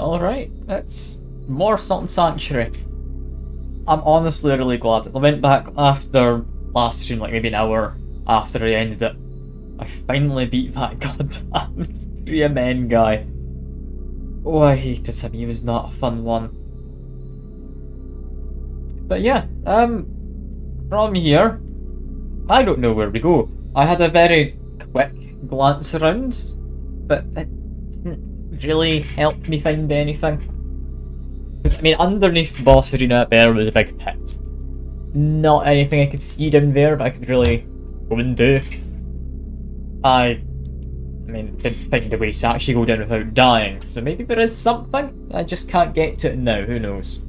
Alright, that's more Salt and Sanctuary. I'm honestly really glad. I went back after last stream, like maybe an hour after I ended it. I finally beat that goddamn 3 men guy. Oh, I hated him. He was not a fun one. But yeah, from here, I don't know where we go. I had a very quick glance around, but it didn't really help me find anything. Because, I mean, underneath the boss arena there was a big pit. Not anything I could see down there, but I could really go and do. I mean, didn't find a way to actually go down without dying, so maybe there is something. I just can't get to it now, who knows.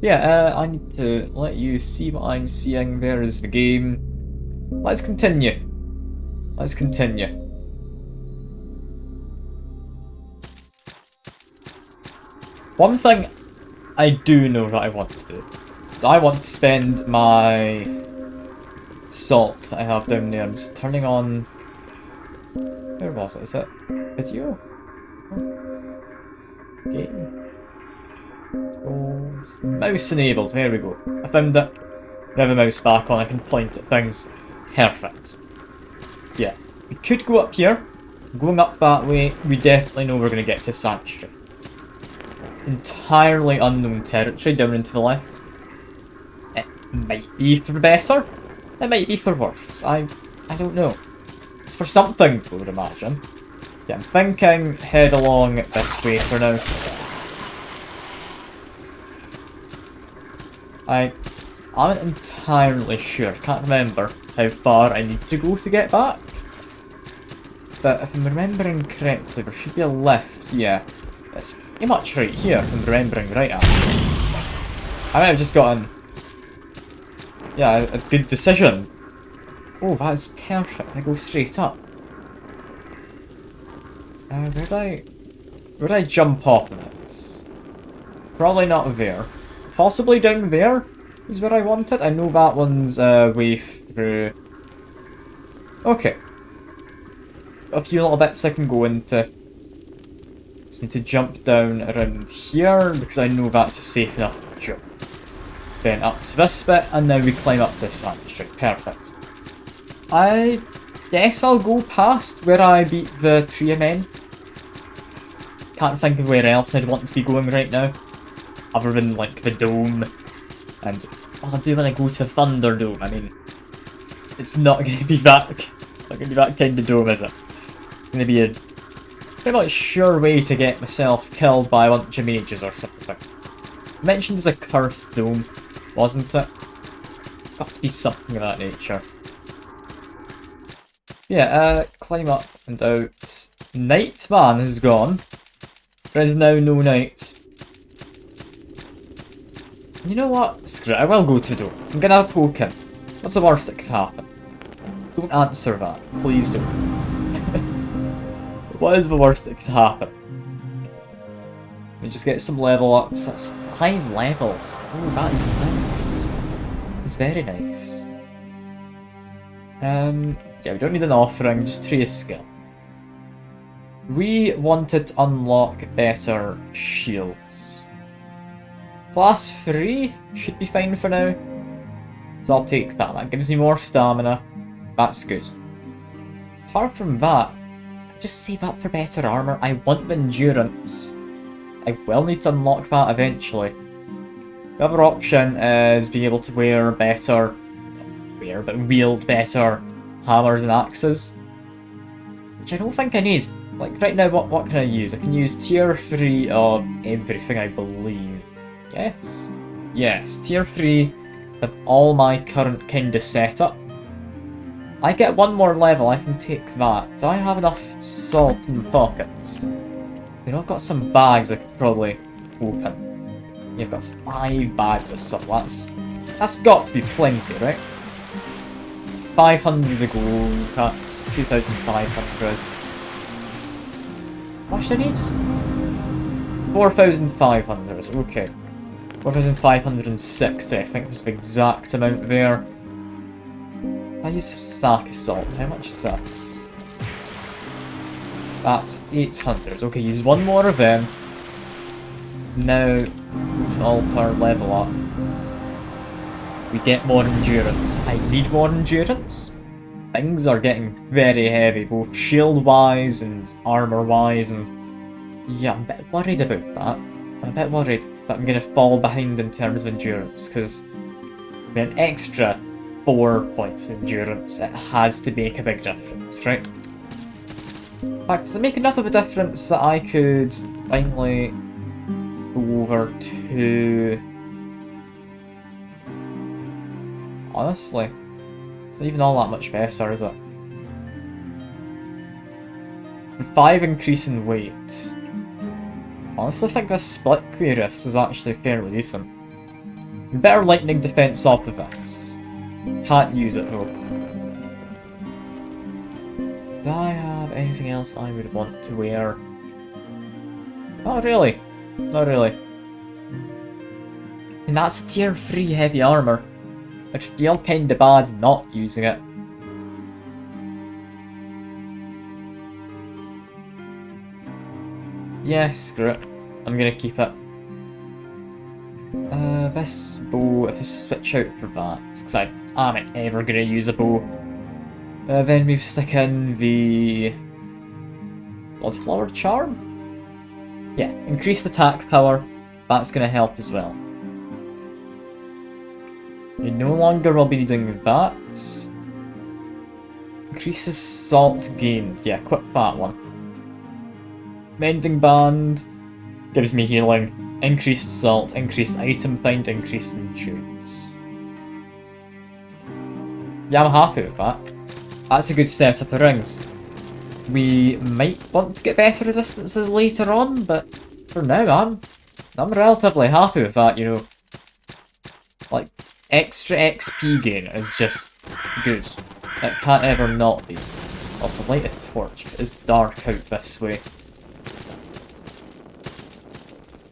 Yeah, I need to let you see what I'm seeing. There is the game. Let's continue. Let's continue. One thing I do know that I want to do is I want to spend my salt that I have down there just turning on... Where was it? Is it video? Game. Mouse enabled, there we go. I found it. We have the mouse back on, I can point at things. Perfect. Yeah. We could go up here. Going up that way, we definitely know we're going to get to Sanctuary. Entirely unknown territory down into the left. It might be for better. It might be for worse. I don't know. It's for something, I would imagine. Yeah, I'm thinking head along this way for now. I'm not entirely sure. Can't remember how far I need to go to get back. But if I'm remembering correctly, there should be a lift. Yeah, it's pretty much right here, if I'm remembering right. I might have just gotten, yeah, a good decision. Oh, that's perfect. I go straight up. Where'd I jump off of this? Probably not there. Possibly down there is where I wanted. I know that one's way through. Okay. A few little bits I can go into. Just need to jump down around here because I know that's a safe enough jump. Then up to this bit, and now we climb up to Sanctuary. Perfect. I guess I'll go past where I beat the tree of men. Can't think of where else I'd want to be going right now. Other than, like, the dome. And, well, I do when I go to Thunderdome. I mean, it's not going to be that, not going to be that kind of dome, is it? It's going to be a pretty much sure way to get myself killed by a bunch of mages or something. Mentioned as a cursed dome, wasn't it? Got to be something of that nature. Yeah, climb up and out. Night man has gone. There is now no night. You know what? Screw it, I will go to the door. I'm gonna poke him. What's the worst that could happen? Don't answer that. Please don't. What is the worst that could happen? We just get some level ups. That's 5 levels. Oh, that is nice. It's very nice. Yeah, we don't need an offering, just 3 skill. We wanted to unlock better shields. Class 3 should be fine for now. So I'll take that. That gives me more stamina. That's good. Apart from that, just save up for better armor. I want the endurance. I will need to unlock that eventually. The other option is being able to wield better hammers and axes. Which I don't think I need. Like, right now, what can I use? I can use tier 3 of everything, I believe. Yes? Yes, tier 3 of all my current kind of setup. I get 1 more level, I can take that. Do I have enough salt in the pockets? You know, I've got some bags I could probably open. Yeah, I've got 5 bags of salt. That's got to be plenty, right? 500 of gold, that's 2,500. What should I need? 4,500, okay. 4,560, I think was the exact amount there. I use some sack of salt. How much is this? That's 800. Okay, use 1 more of them. now with alter level up, we get more endurance. I need more endurance. Things are getting very heavy, both shield-wise and armour-wise, and yeah, I'm a bit worried about that. I'm a bit worried that I'm going to fall behind in terms of endurance, because with an extra 4 points endurance, it has to make a big difference, right? In fact, does it make enough of a difference that I could finally go over to... Honestly, it's not even all that much better, is it? 5 increase in weight. Honestly, I think this split Querus is actually fairly decent. Better lightning defense off of this. Can't use it though. Do I have anything else I would want to wear? Not really. Not really. And that's a tier 3 heavy armour. I'd feel kinda bad not using it. Yeah, screw it. I'm gonna keep it. This bow, if I switch out for that, because I aren't ever gonna use a bow. Then we stick in the Bloodflower Charm? Yeah, increased attack power, that's gonna help as well. You no longer will be needing that. Increases salt gained, yeah, equip that one. Mending Band gives me healing, increased salt, increased item find, increased endurance. Yeah, I'm happy with that. That's a good setup of rings. We might want to get better resistances later on, but for now I'm relatively happy with that, you know. Like, extra XP gain is just good. It can't ever not be. Also, light a torch, because it's dark out this way.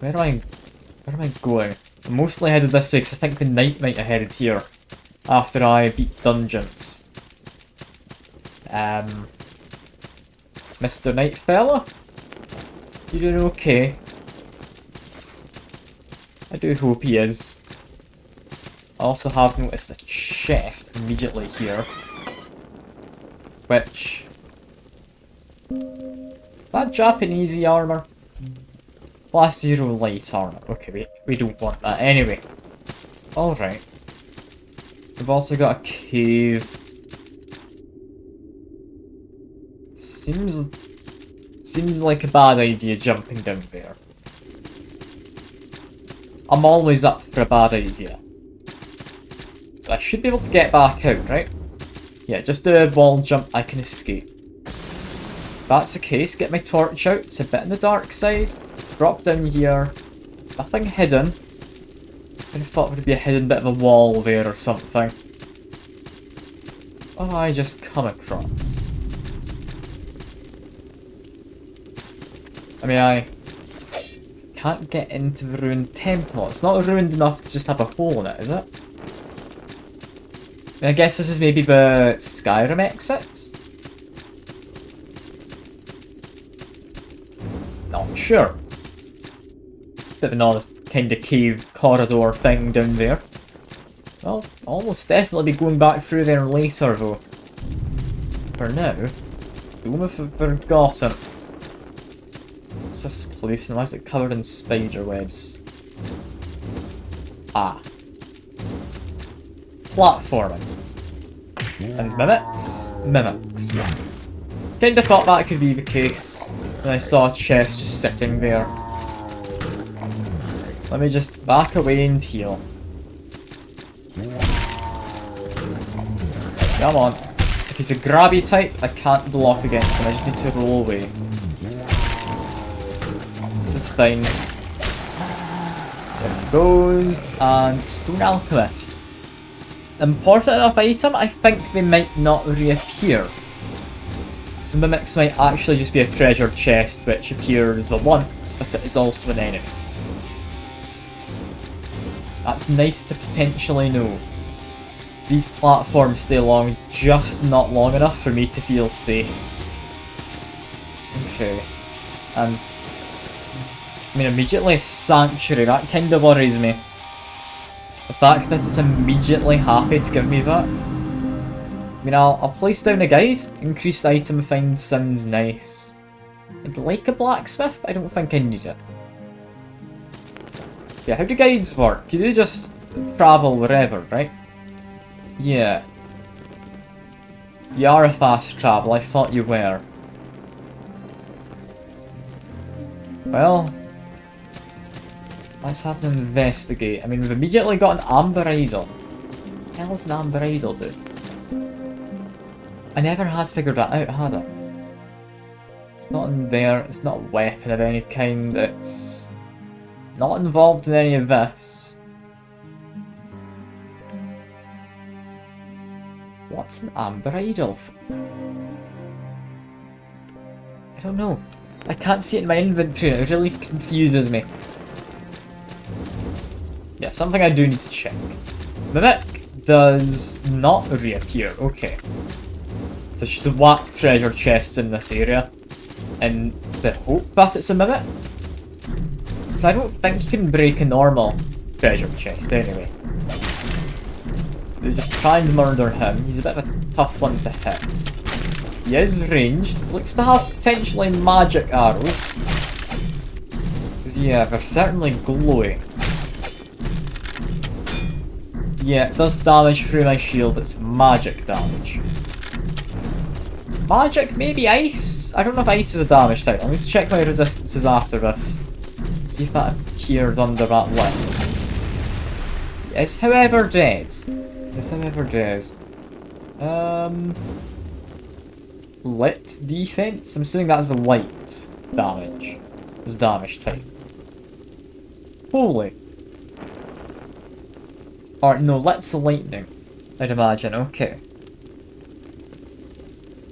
Where am I going? I'm mostly headed this way because I think the night might have headed here after I beat dungeons. Mr. Night Fella? You doing okay? I do hope he is. I also have noticed a chest immediately here. Which... that Japanesey armour? Class 0 light armor. Okay, we don't want that anyway. Alright. We've also got a cave. Seems like a bad idea jumping down there. I'm always up for a bad idea. So I should be able to get back out, right? Yeah, just do a wall jump, I can escape. If that's the case, get my torch out. It's a bit on the dark side. Drop down here. Nothing hidden. I thought there would be a hidden bit of a wall there or something. What have I just come across? I mean, I can't get into the ruined temple. It's not ruined enough to just have a hole in it, is it? I guess this is maybe the Skyrim exit? Not sure. Bit of an odd kind of cave corridor thing down there. Well, almost definitely be going back through there later though. For now, don't know if I've forgotten. What's this place and why is it covered in spider webs? Ah. Platforming. And mimics? Mimics. Kinda thought that could be the case when I saw a chest just sitting there. Let me just back away and heal. Come on. If he's a grabby type, I can't block against him, I just need to roll away. This is fine. There he goes, and Stone Alchemist. Important enough item, I think they might not reappear. So mimics might actually just be a treasure chest which appears once, but it is also an enemy. That's nice to potentially know. These platforms stay long, just not long enough for me to feel safe. Okay. And I mean, immediately Sanctuary, that kind of worries me. The fact that it's immediately happy to give me that. I mean, I'll place down a guide. Increased item find sounds nice. I'd like a blacksmith, but I don't think I need it. Yeah, how do guides work? You do just travel wherever, right? Yeah. You are a fast travel, I thought you were. Well, let's have them investigate. I mean, we've immediately got an Amber Idol. What the hell does an Amber Idol do? I never had figured that out, had I? It's not in there, it's not a weapon of any kind, it's not involved in any of this. What's an Amber Idol? I don't know. I can't see it in my inventory and it really confuses me. Yeah, something I do need to check. Mimic does not reappear, okay. So just whack treasure chests in this area. In the hope that it's a Mimic. So I don't think you can break a normal treasure chest anyway. They just try and murder him. He's a bit of a tough one to hit. He is ranged. Looks to have potentially magic arrows. Because yeah, they're certainly glowy. Yeah, it does damage through my shield. It's magic damage. Magic? Maybe ice? I don't know if ice is a damage type. I'll need to check my resistances after this. See if that appears under that list. Is however dead. Is however dead. Lit defense? I'm assuming that's light damage. Is damage type. Holy. Or no, lit's lightning. I'd imagine, okay.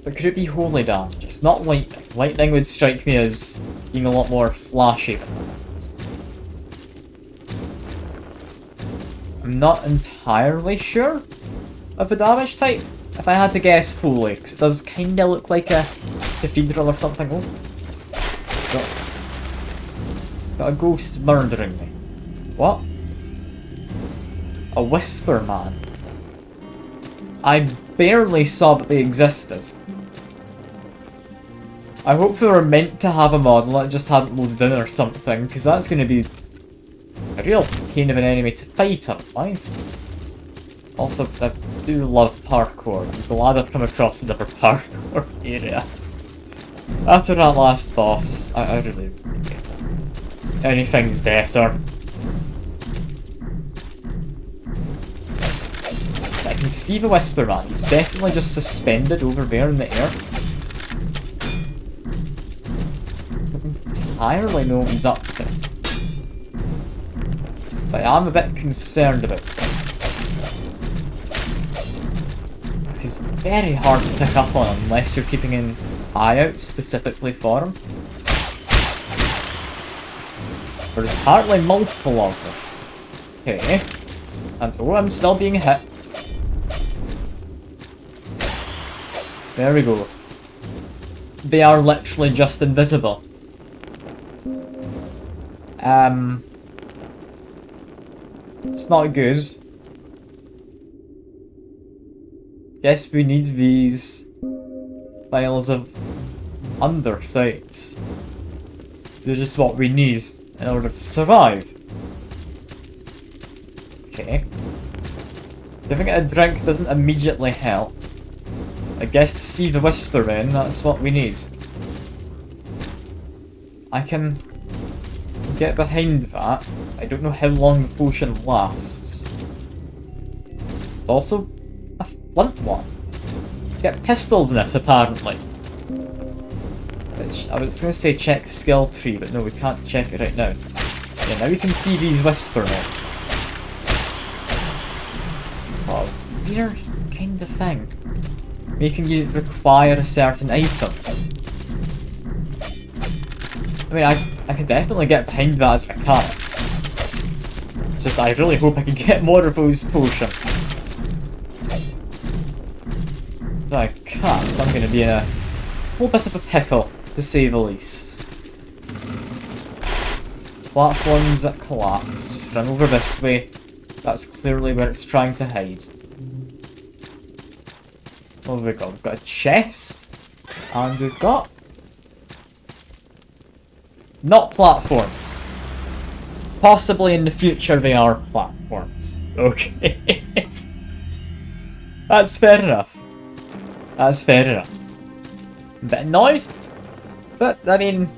But could it be holy damage? It's not lightning. Lightning would strike me as being a lot more flashy than that. I'm not entirely sure of the damage type. If I had to guess, holy, because it does kinda look like a cathedral or something. Oh. Got a ghost murdering me. What? A whisper man. I barely saw that they existed. I hope they were meant to have a model that just hadn't loaded in or something, because that's going to be a real pain of an enemy to fight otherwise. Also, I do love parkour. I'm glad I've come across another parkour area. After that last boss, I really... anything's better. I can see the Whisper Man. He's definitely just suspended over there in the air. I don't entirely know what he's up to. But I am a bit concerned about him. Because he's very hard to pick up on unless you're keeping an eye out specifically for him. There's apparently multiple of them. Okay. And oh, I'm still being hit. There we go. They are literally just invisible. It's not good. Guess we need these vials of undersight. They're just what we need in order to survive. Okay. Giving it a drink doesn't immediately help. I guess to see the Whisper in, that's what we need. I can get behind that. I don't know how long the potion lasts. Also, a flint one. Get pistols in this, apparently. Which, I was going to say check skill tree, but no, we can't check it right now. Yeah, now we can see these Whisper men. Oh, weird kind of thing. Making you require a certain item. I mean, I can definitely get behind that as a mechanic. It's just I really hope I can get more of those potions. If I can't, I'm going to be in a little bit of a pickle, to say the least. platforms that collapse. Just run over this way. That's clearly where it's trying to hide. What have we got? We've got a chest. And we've got... not platforms. Possibly in the future they are platforms. Okay. That's fair enough. That's fair enough. A bit annoyed. But, I mean,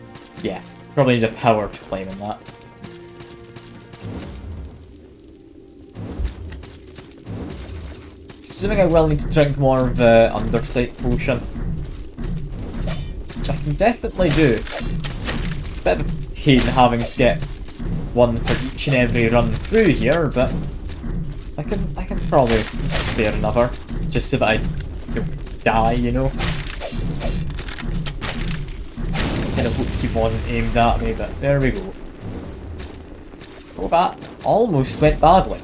yeah. Probably need a power to climb in that. Assuming I will need to drink more of the Undersight potion. Which I can definitely do. It's a bit of a pain having to get one for each and every run through here, but I can probably spare another. Just so that I don't die, you know. Kind of hopes he wasn't aimed at me, but there we go. Oh, that almost went badly.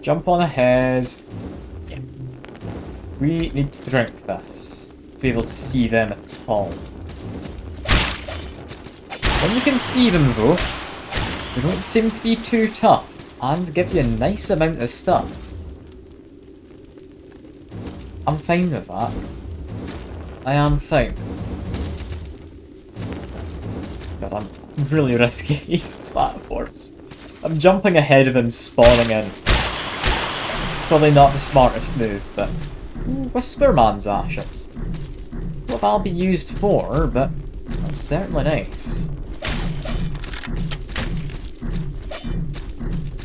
Jump on ahead. Yeah. We need to drink this to be able to see them at all. When you can see them though, they don't seem to be too tough and give you a nice amount of stuff. I'm fine with that. I am fine. Because I'm really risky these platforms. I'm jumping ahead of him spawning in. It's probably not the smartest move, but... Ooh, Whisperman's ashes. What that'll be used for, but that's certainly nice.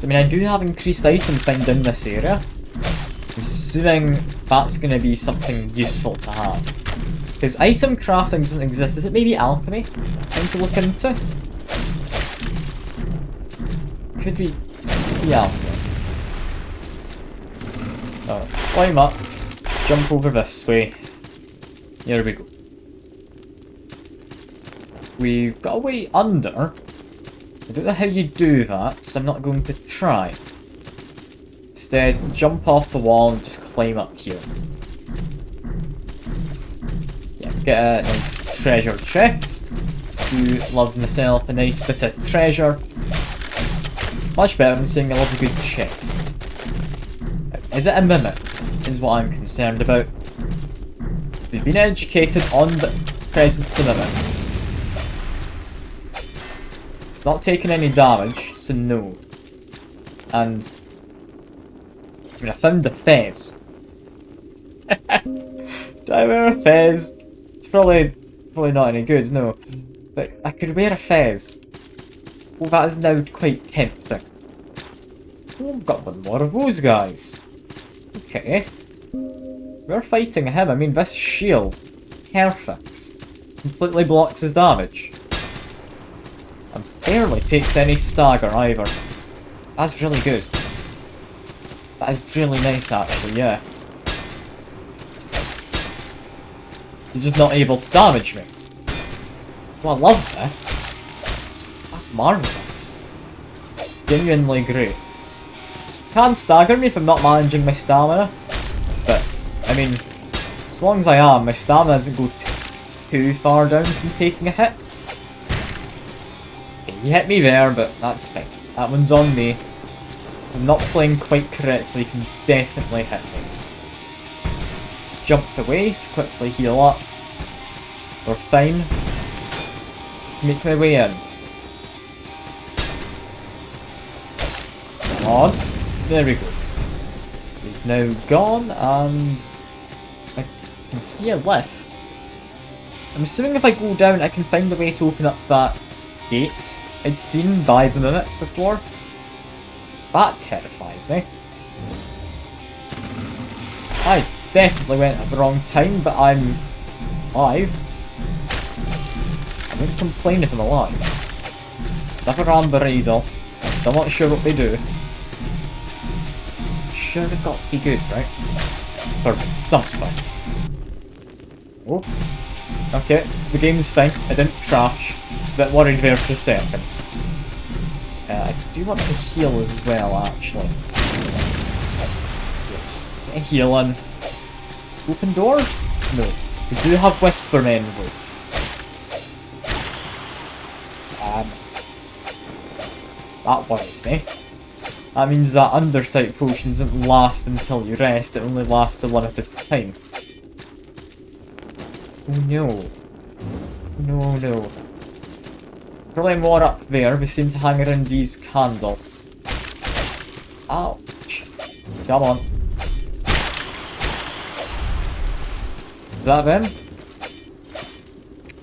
I mean, I do have increased item find in this area. I'm assuming that's going to be something useful to have. Because item crafting doesn't exist. Is it maybe alchemy? Time to look into? Could be alchemy. Oh, climb up. Jump over this way. Here we go. We've got a way under. I don't know how you do that, so I'm not going to try. Instead, jump off the wall and just climb up here. Yeah, get a nice treasure chest. Do love myself a nice bit of treasure. Much better than saying I love a good chest. Is it a mimic? Is what I'm concerned about. We've been educated on the presence of mimics. It's not taking any damage, so no. And I mean, I found the fez. Do I wear a fez? It's probably not any good, no. But I could wear a fez. Well, that is now quite tempting. Oh, I've got one more of those guys. Okay. We're fighting him. I mean, this shield. Perfect. Completely blocks his damage. And barely takes any stagger either. That's really good. That is really nice actually, yeah. He's just not able to damage me. Well, I love this. That's marvellous. It's genuinely great. Can stagger me if I'm not managing my stamina. But, I mean, as long as I am, my stamina doesn't go too far down from taking a hit. Okay, he hit me there, but that's fine. That one's on me. I'm not playing quite correctly, can definitely hit me. Let's jump to waste, quickly heal up. We're fine. Let's make my way in. Come on. There we go. He's now gone, and I can see a lift. I'm assuming if I go down, I can find a way to open up that gate I'd seen by the mimic before. That terrifies me. I definitely went at the wrong time, but I'm alive. I wouldn't complain if I'm alive. Never Amber Idol. Still not sure what they do. Sure they've got to be good, right? Or something. Oh. Okay, the game's fine. I didn't crash. It's a bit worried there for a second. I do want to heal as well, actually. Yeah, just get a heal in. Open door? No. We do have Whispermen though. That worries me. That means that undersight potion doesn't last until you rest, it only lasts a limited time. Oh no. No, no. Probably more up there. We seem to hang around these candles. Ouch. Come on. Is that them?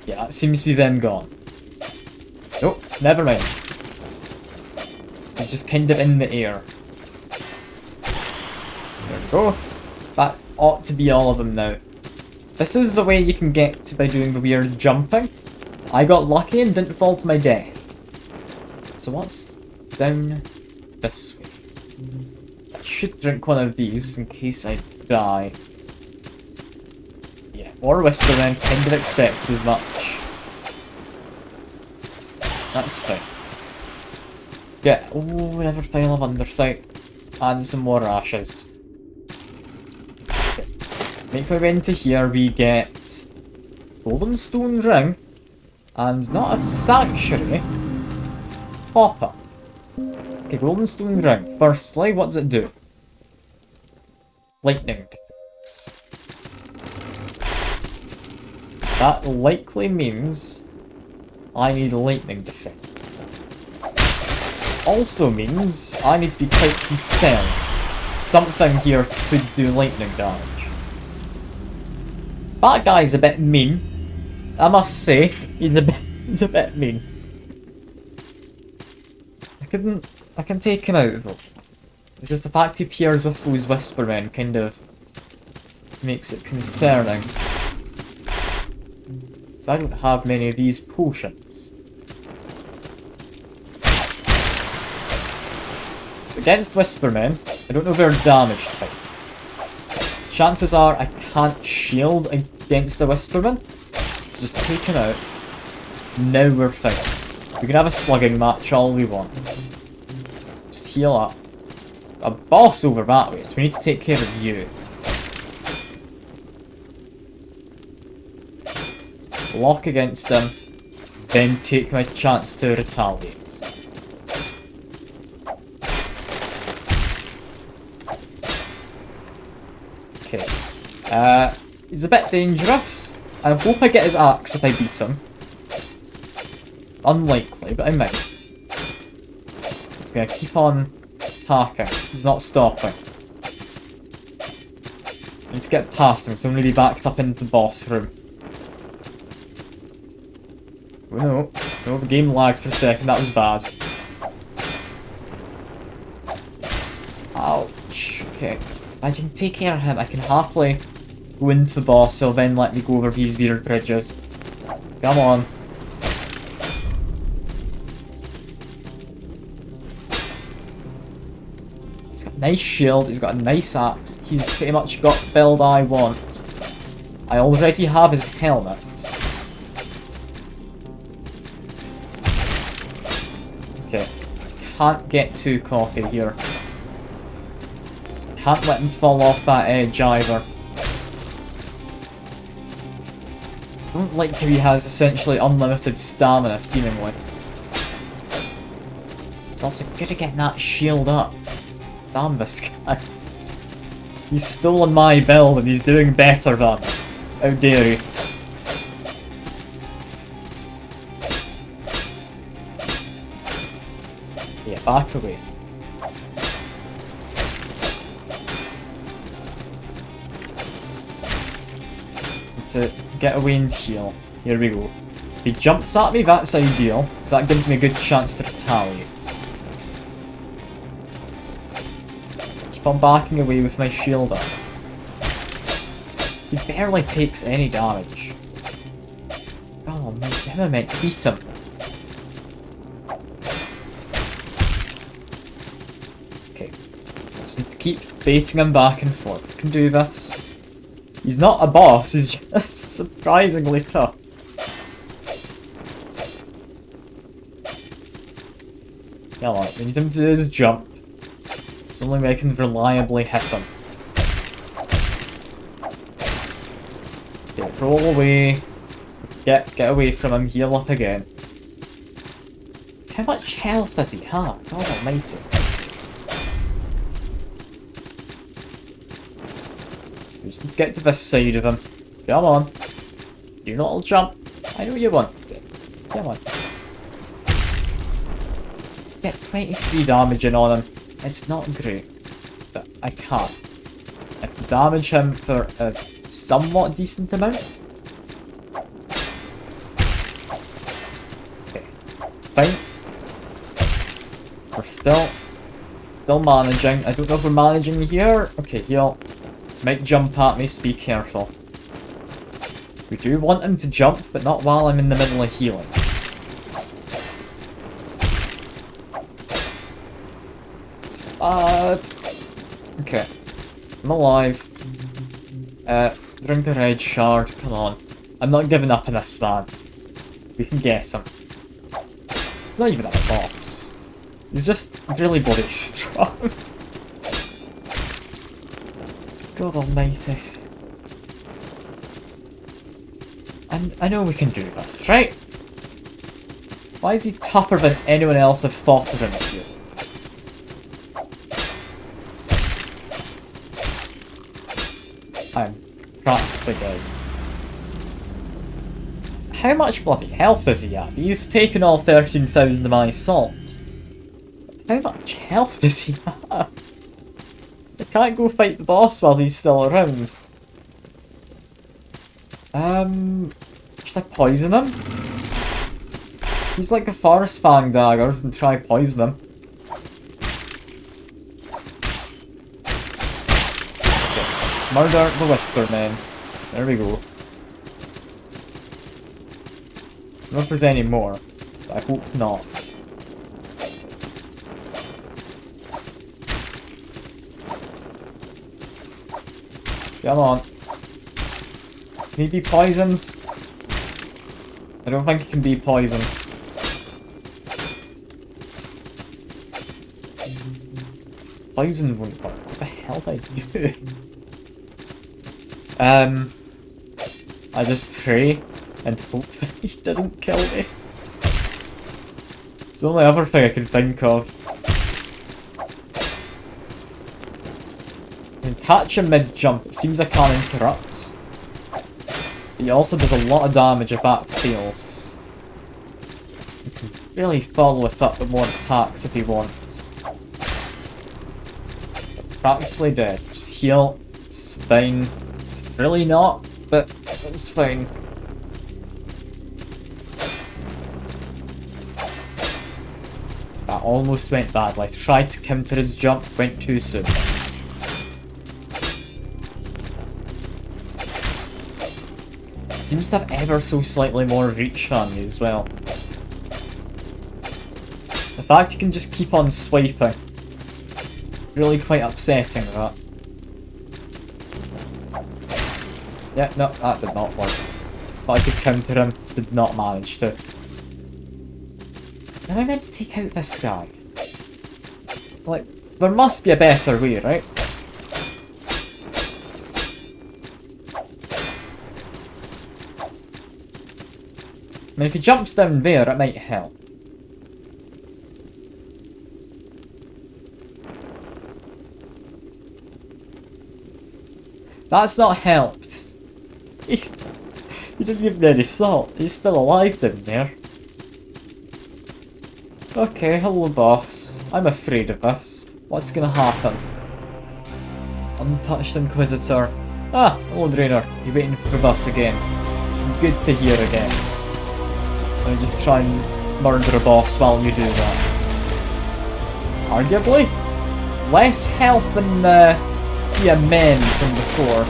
Yeah, it seems to be them gone. Nope, never mind. It's just kind of in the air. There we go. That ought to be all of them now. This is the way you can get to by doing the weird jumping. I got lucky and didn't fall to my death. So what's down this way? I should drink one of these in case I die. Yeah, more Whispermen, kind of expected as much. That's fine. Get another pile of undersight and some more ashes. Okay. Make my way into here, we get golden stone ring and not a sanctuary. Hopper. Okay, golden stone ring. Firstly, what does it do? Lightning defense. That likely means I need lightning defense. Also means I need to be quite concerned. Something here could do lightning damage. That guy's a bit mean. I must say, he's a bit mean. I can take him out though. It's just the fact he appears with those Whispermen kind of makes it concerning. So I don't have many of these potions. It's against Whispermen. I don't know their damage type. Chances are I can't shield against the Whispermen. So just take him out. Now we're fine. We can have a slugging match all we want. Just heal up. A boss over that way, so we need to take care of you. Lock against him, then take my chance to retaliate. Okay. He's a bit dangerous. I hope I get his axe if I beat him. Unlikely, but I might. He's gonna keep on attacking. He's not stopping. I need to get past him, so I'm gonna be backed up into the boss room. Oh no, the game lagged for a second, that was bad. Ouch. Okay. If I can take care of him, I can happily go into the boss, he'll then let me go over these weird bridges. Come on. He's got a nice shield, he's got a nice axe, he's pretty much got the build I want. I already have his helmet. Okay, can't get too cocky here. Can't let him fall off that edge either. Don't like how he has essentially unlimited stamina, seemingly. It's also good at getting that shield up. Damn this guy. He's stolen my build and he's doing better than me. How dare he? Yeah, back away. To get away and heal. Here we go. If he jumps at me, that's ideal, because that gives me a good chance to retaliate. Just keep on backing away with my shield up. He barely takes any damage. Oh man, damn, I meant to beat him. Okay. Just need to keep baiting him back and forth. We can do this. He's not a boss, he's just surprisingly tough. Yeah, look, we need him to do his jump. It's the only way I can reliably hit him. Okay, roll away. Get away from him, heal up again. How much health does he have? God almighty. We just need to get to this side of him. Come on. Do not all jump. I know you want it. Come on. Get 23 damaging on him. It's not great. But I can't. I can damage him for a somewhat decent amount. Okay. Fine. We're still managing. I don't know if we're managing here. Okay, he'll might jump at me, so be careful. We do want him to jump, but not while I'm in the middle of healing. It's bad. Okay. I'm alive. Drink a red shard. Come on. I'm not giving up on this man. We can get him. He's not even a boss. He's just really bloody strong. God almighty. And I know we can do this, right? Why is he tougher than anyone else I've fought of him here? I'm practically guys. How much bloody health does he have? He's taken all 13,000 of my assault. How much health does he have? I can't go fight the boss while he's still around. Should I poison him? He's like a forest fang daggers and try poison him. Okay. Murder the Whisper Man. There we go. I don't know if there's any more, but I hope not. Come on. Can he be poisoned? I don't think he can be poisoned. Poison won't work. What the hell did I do? I just pray and hope that he doesn't kill me. It's the only other thing I can think of. I can catch him mid-jump. It seems I can't interrupt. He also does a lot of damage if that fails. He can really follow it up with more attacks if he wants. But practically dead. Just heal. It's fine. It's really not, but it's fine. That almost went badly. I tried to counter his jump, went too soon. Seems to have ever so slightly more reach on me as well. The fact he can just keep on swiping. Really quite upsetting, that. Yeah, no, that did not work. Thought I could counter him, did not manage to. Am I meant to take out this guy? Like, there must be a better way, right? I mean, if he jumps down there, it might help. That's not helped. He didn't give me any salt. He's still alive down there. Okay, hello boss. I'm afraid of this. What's gonna happen? Untouched Inquisitor. Ah, hello Draenor. You waiting for the bus again? Good to hear, I guess. Let me just try and murder a boss while you do that. Arguably, less health than the men from before.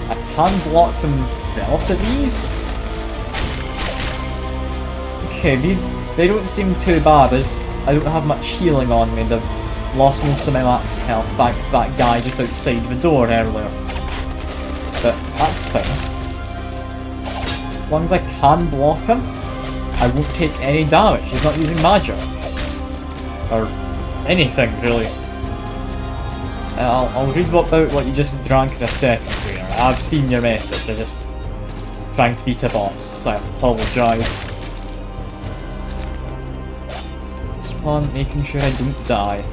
I can block them relative ease. Okay, they don't seem too bad. I don't have much healing on me. They've lost most of my max health thanks to that guy just outside the door earlier. But that's fine. As long as I can block him, I won't take any damage. He's not using magic. Or anything, really. I'll read about what you just drank in a second here. I've seen your message, I'm just trying to beat a boss, so I apologise. Keep on making sure I don't die.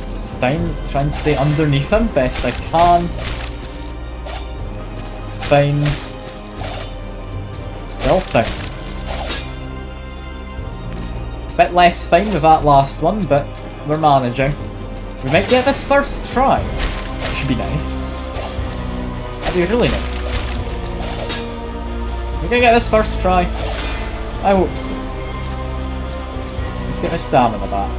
It's fine, trying to stay underneath him best I can. Fine. Still fine. Bit less fine with that last one, but we're managing. We might get this first try. Should be nice. That'd be really nice. We're gonna get this first try. I hope so. Let's get my stamina back.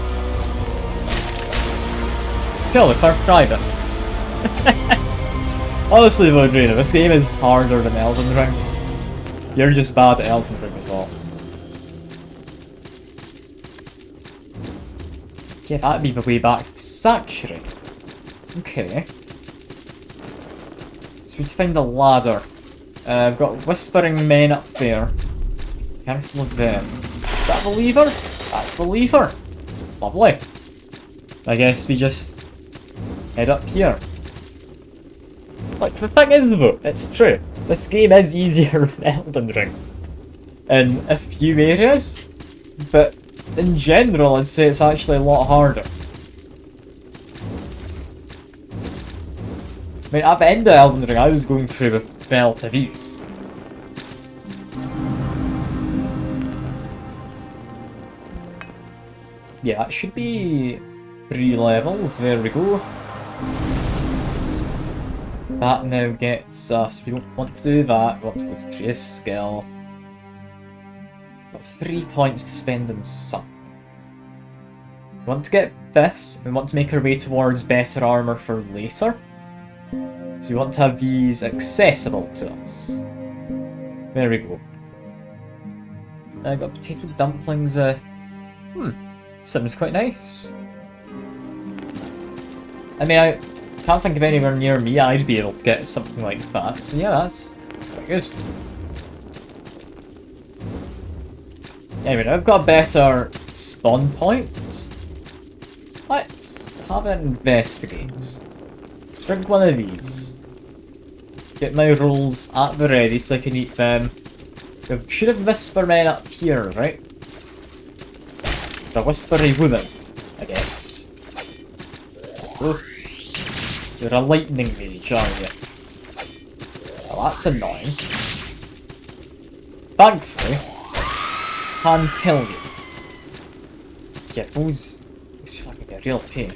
Kill the first try then. Honestly, Vodrina, this game is harder than Elden Ring. You're just bad at Elden Ring as well. Yeah, that'd be the way back to the Sanctuary. Okay. So we need to find a ladder. I've got Whispering Men up there. Let's be careful of them. Is that the lever? That's the lever. Lovely. I guess we just head up here. Like, the thing is though, it's true. This game is easier than Elden Ring. In a few areas. But in general, I'd say it's actually a lot harder. I mean, at the end of Elden Ring, I was going through with relative ease. Yeah, that should be 3 levels. There we go. That now gets us. We don't want to do that. We want to go to create skill. Got 3 points to spend on some. We want to get this. We want to make our way towards better armor for later. So we want to have these accessible to us. There we go. I got potato dumplings. Seems quite nice. I mean, I can't think of anywhere near me I'd be able to get something like that. So yeah, that's quite good. Anyway, now I've got a better spawn point. Let's have an investigate. Let's drink one of these. Get my rolls at the ready so I can eat them. We should have Whisper Men up here, right? The Whispery Woman, I guess. Oh. You're a lightning mage, aren't you? Well, that's annoying. Thankfully, can kill you. Yeah, those feel like a real pain.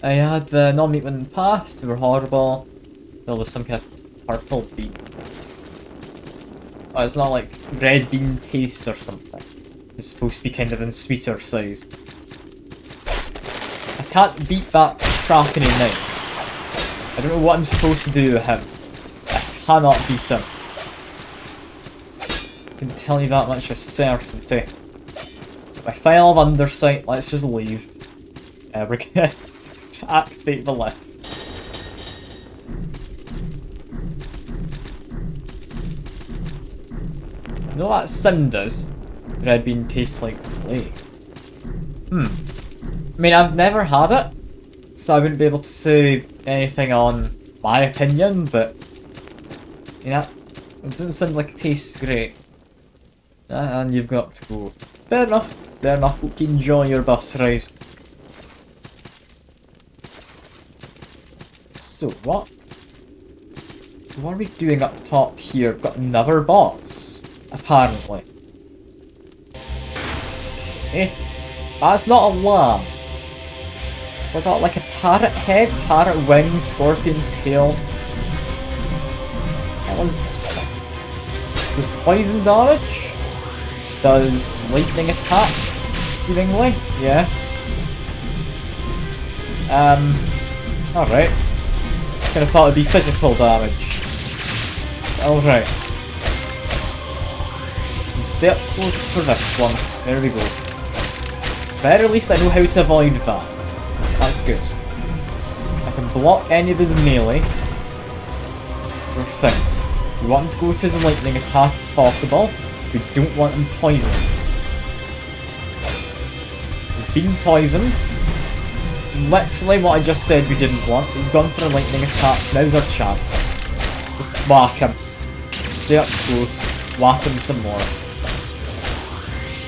I had the non-meat one in the past, they were horrible. There was some kind of purple bean. Oh, it's not like red bean paste or something. It's supposed to be kind of in sweeter size. I can't beat that Kraken Knight. I don't know what I'm supposed to do with him. I cannot beat him. I can tell you that much with certainty. My file of Undersight, let's just leave. We're gonna activate the lift. You know that cinders? Red bean tastes like clay. I mean, I've never had it, so I wouldn't be able to say anything on my opinion, but you know, it doesn't sound like it tastes great. And you've got to go. Fair enough. Fair enough. Hope you enjoy your bus ride. So what are we doing up top here? We've got another boss, apparently. Okay. That's not a lamb. It's got like a parrot head, parrot wings, scorpion tail. What is this thing? Does poison damage? Does lightning attacks, seemingly? Yeah. Alright. Kinda thought it'd be physical damage. Alright. Stay up close for this one. There we go. But at least I know how to avoid that. That's good. I can block any of his melee. So we're fine. We want him to go to his lightning attack if possible. We don't want him poisoned. We've been poisoned. literally what I just said we didn't want. He's gone for a lightning attack. Now's our chance. Just whack him. Stay up close. Whack him some more.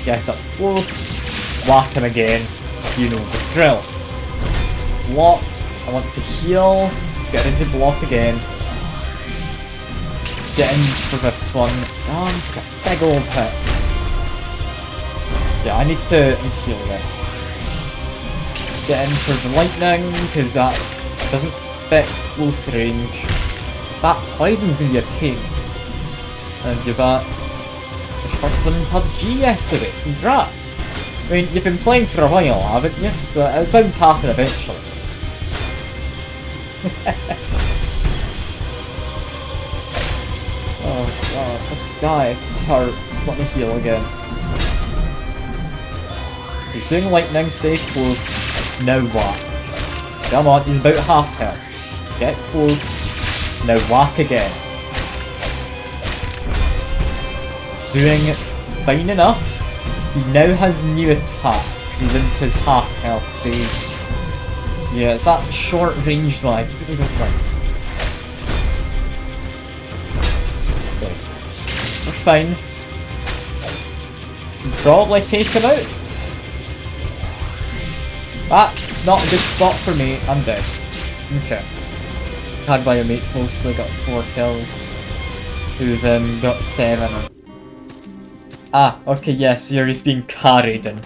Get up close. Whack him again. You know the drill. Block. I want to heal. Let's get into block again. Get in for this one. Oh, big old hit. Yeah, I need to heal again. Get in for the lightning, because that doesn't affect close range. That poison's going to be a pain. And you're back. The first one in PUBG yesterday. Congrats! I mean, you've been playing for a while, haven't you? So it was bound to happen eventually. Oh god, this guy hurts. Let me heal again. He's doing lightning, stay close. Now whack. Come on, he's about half health. Get close. Now whack again. Doing fine enough. He now has new attacks because he's into his half health phase. Yeah, it's that short ranged one I really don't like. Okay. We're fine. Probably take him out. That's not a good spot for me. I'm dead. Okay. Had by your mates mostly, got 4 kills. Who then got 7. Ah, okay, yes, you're just being carried in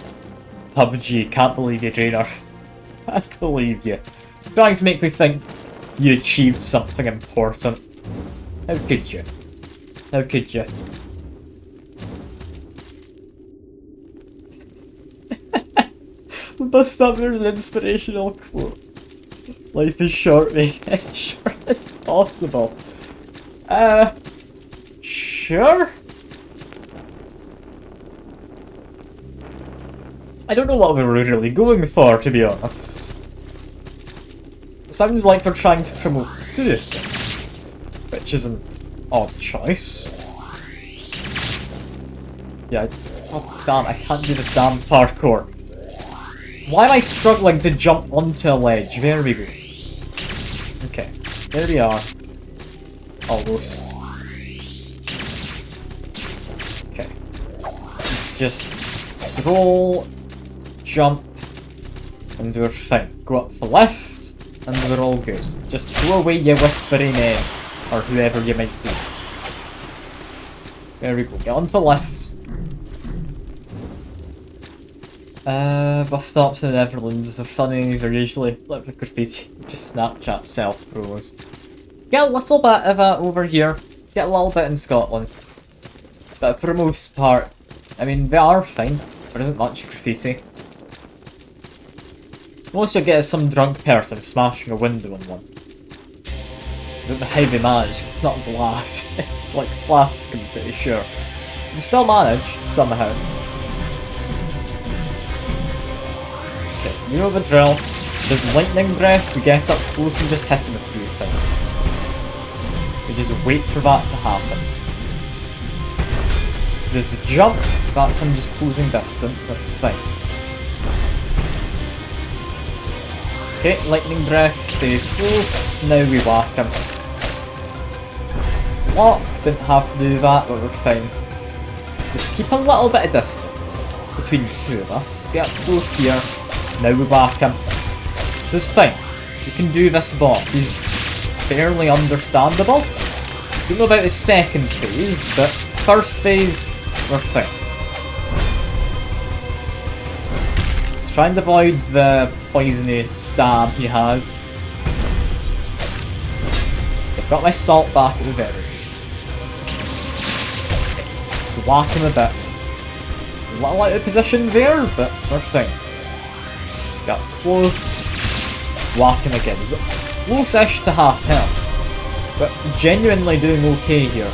PUBG. Can't believe you, Drainer. Can't believe you. Trying to make me think you achieved something important. How could you? How could you? Bust up, there's an inspirational quote. Life is short, make it short as possible. Sure? I don't know what we were really going for, to be honest. It sounds like they're trying to promote suicide, which is an odd choice. Yeah, oh damn, I can't do this damned parkour. Why am I struggling to jump onto a ledge? There we go. Okay, there we are. Almost. Okay. Let's just roll, jump, and we're fine. Go up the left, and we're all good. Just throw away your whispering name, or whoever you might be. There we go. Get on to the left. Bus stops in the Netherlands are funny. They're usually like the graffiti, just Snapchat self-pros. Get a little bit of it over here. Get a little bit in Scotland. But for the most part, I mean, they are fine. There isn't much graffiti. Most you'll get is some drunk person smashing a window in one. I don't know how they manage, because it's not glass. It's like plastic, I'm pretty sure. They still manage, somehow. Okay, you know the drill. There's lightning breath, we get up close and just hit him a few times. We just wait for that to happen. There's the jump, that's him just closing distance, that's fine. Okay, lightning breath, stay close, now we whack him. Block, didn't have to do that, but we're fine. Just keep a little bit of distance between the two of us. Get close here, now we whack him. This is fine. We can do this boss, he's fairly understandable. Don't know about his second phase, but first phase, we're fine. Let's try and avoid the poisony stab he has. I've got my salt back at the berries. So whack him a bit. It's a little out of position there, but we're fine. Got close. Whack him again. He's close-ish to half health. But genuinely doing okay here.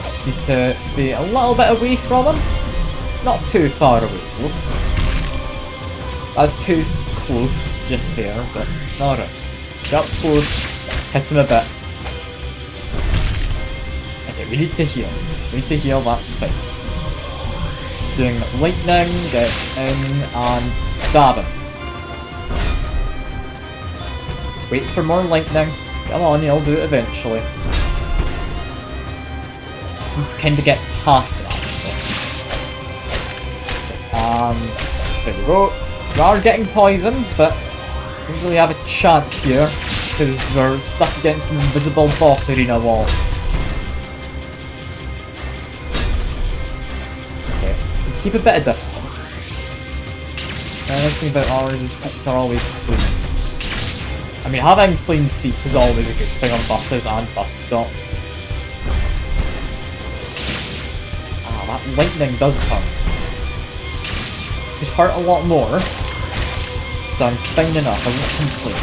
Just need to stay a little bit away from him. Not too far away though. That's too close just there, but alright. Get up close, hit him a bit. Okay, we need to heal. We need to heal, that's fine. Just doing lightning, gets in and stab him. Wait for more lightning. Come on, you'll do it eventually. Just need to kind of get past it, actually. There we go. We are getting poisoned, but we don't really have a chance here because we're stuck against an invisible boss arena wall. Okay, we keep a bit of distance. The nice thing about ours is seats are always clean. I mean, having clean seats is always a good thing on buses and bus stops. Ah, that lightning does hurt. It hurt a lot more, so I'm fine enough, I won't complain.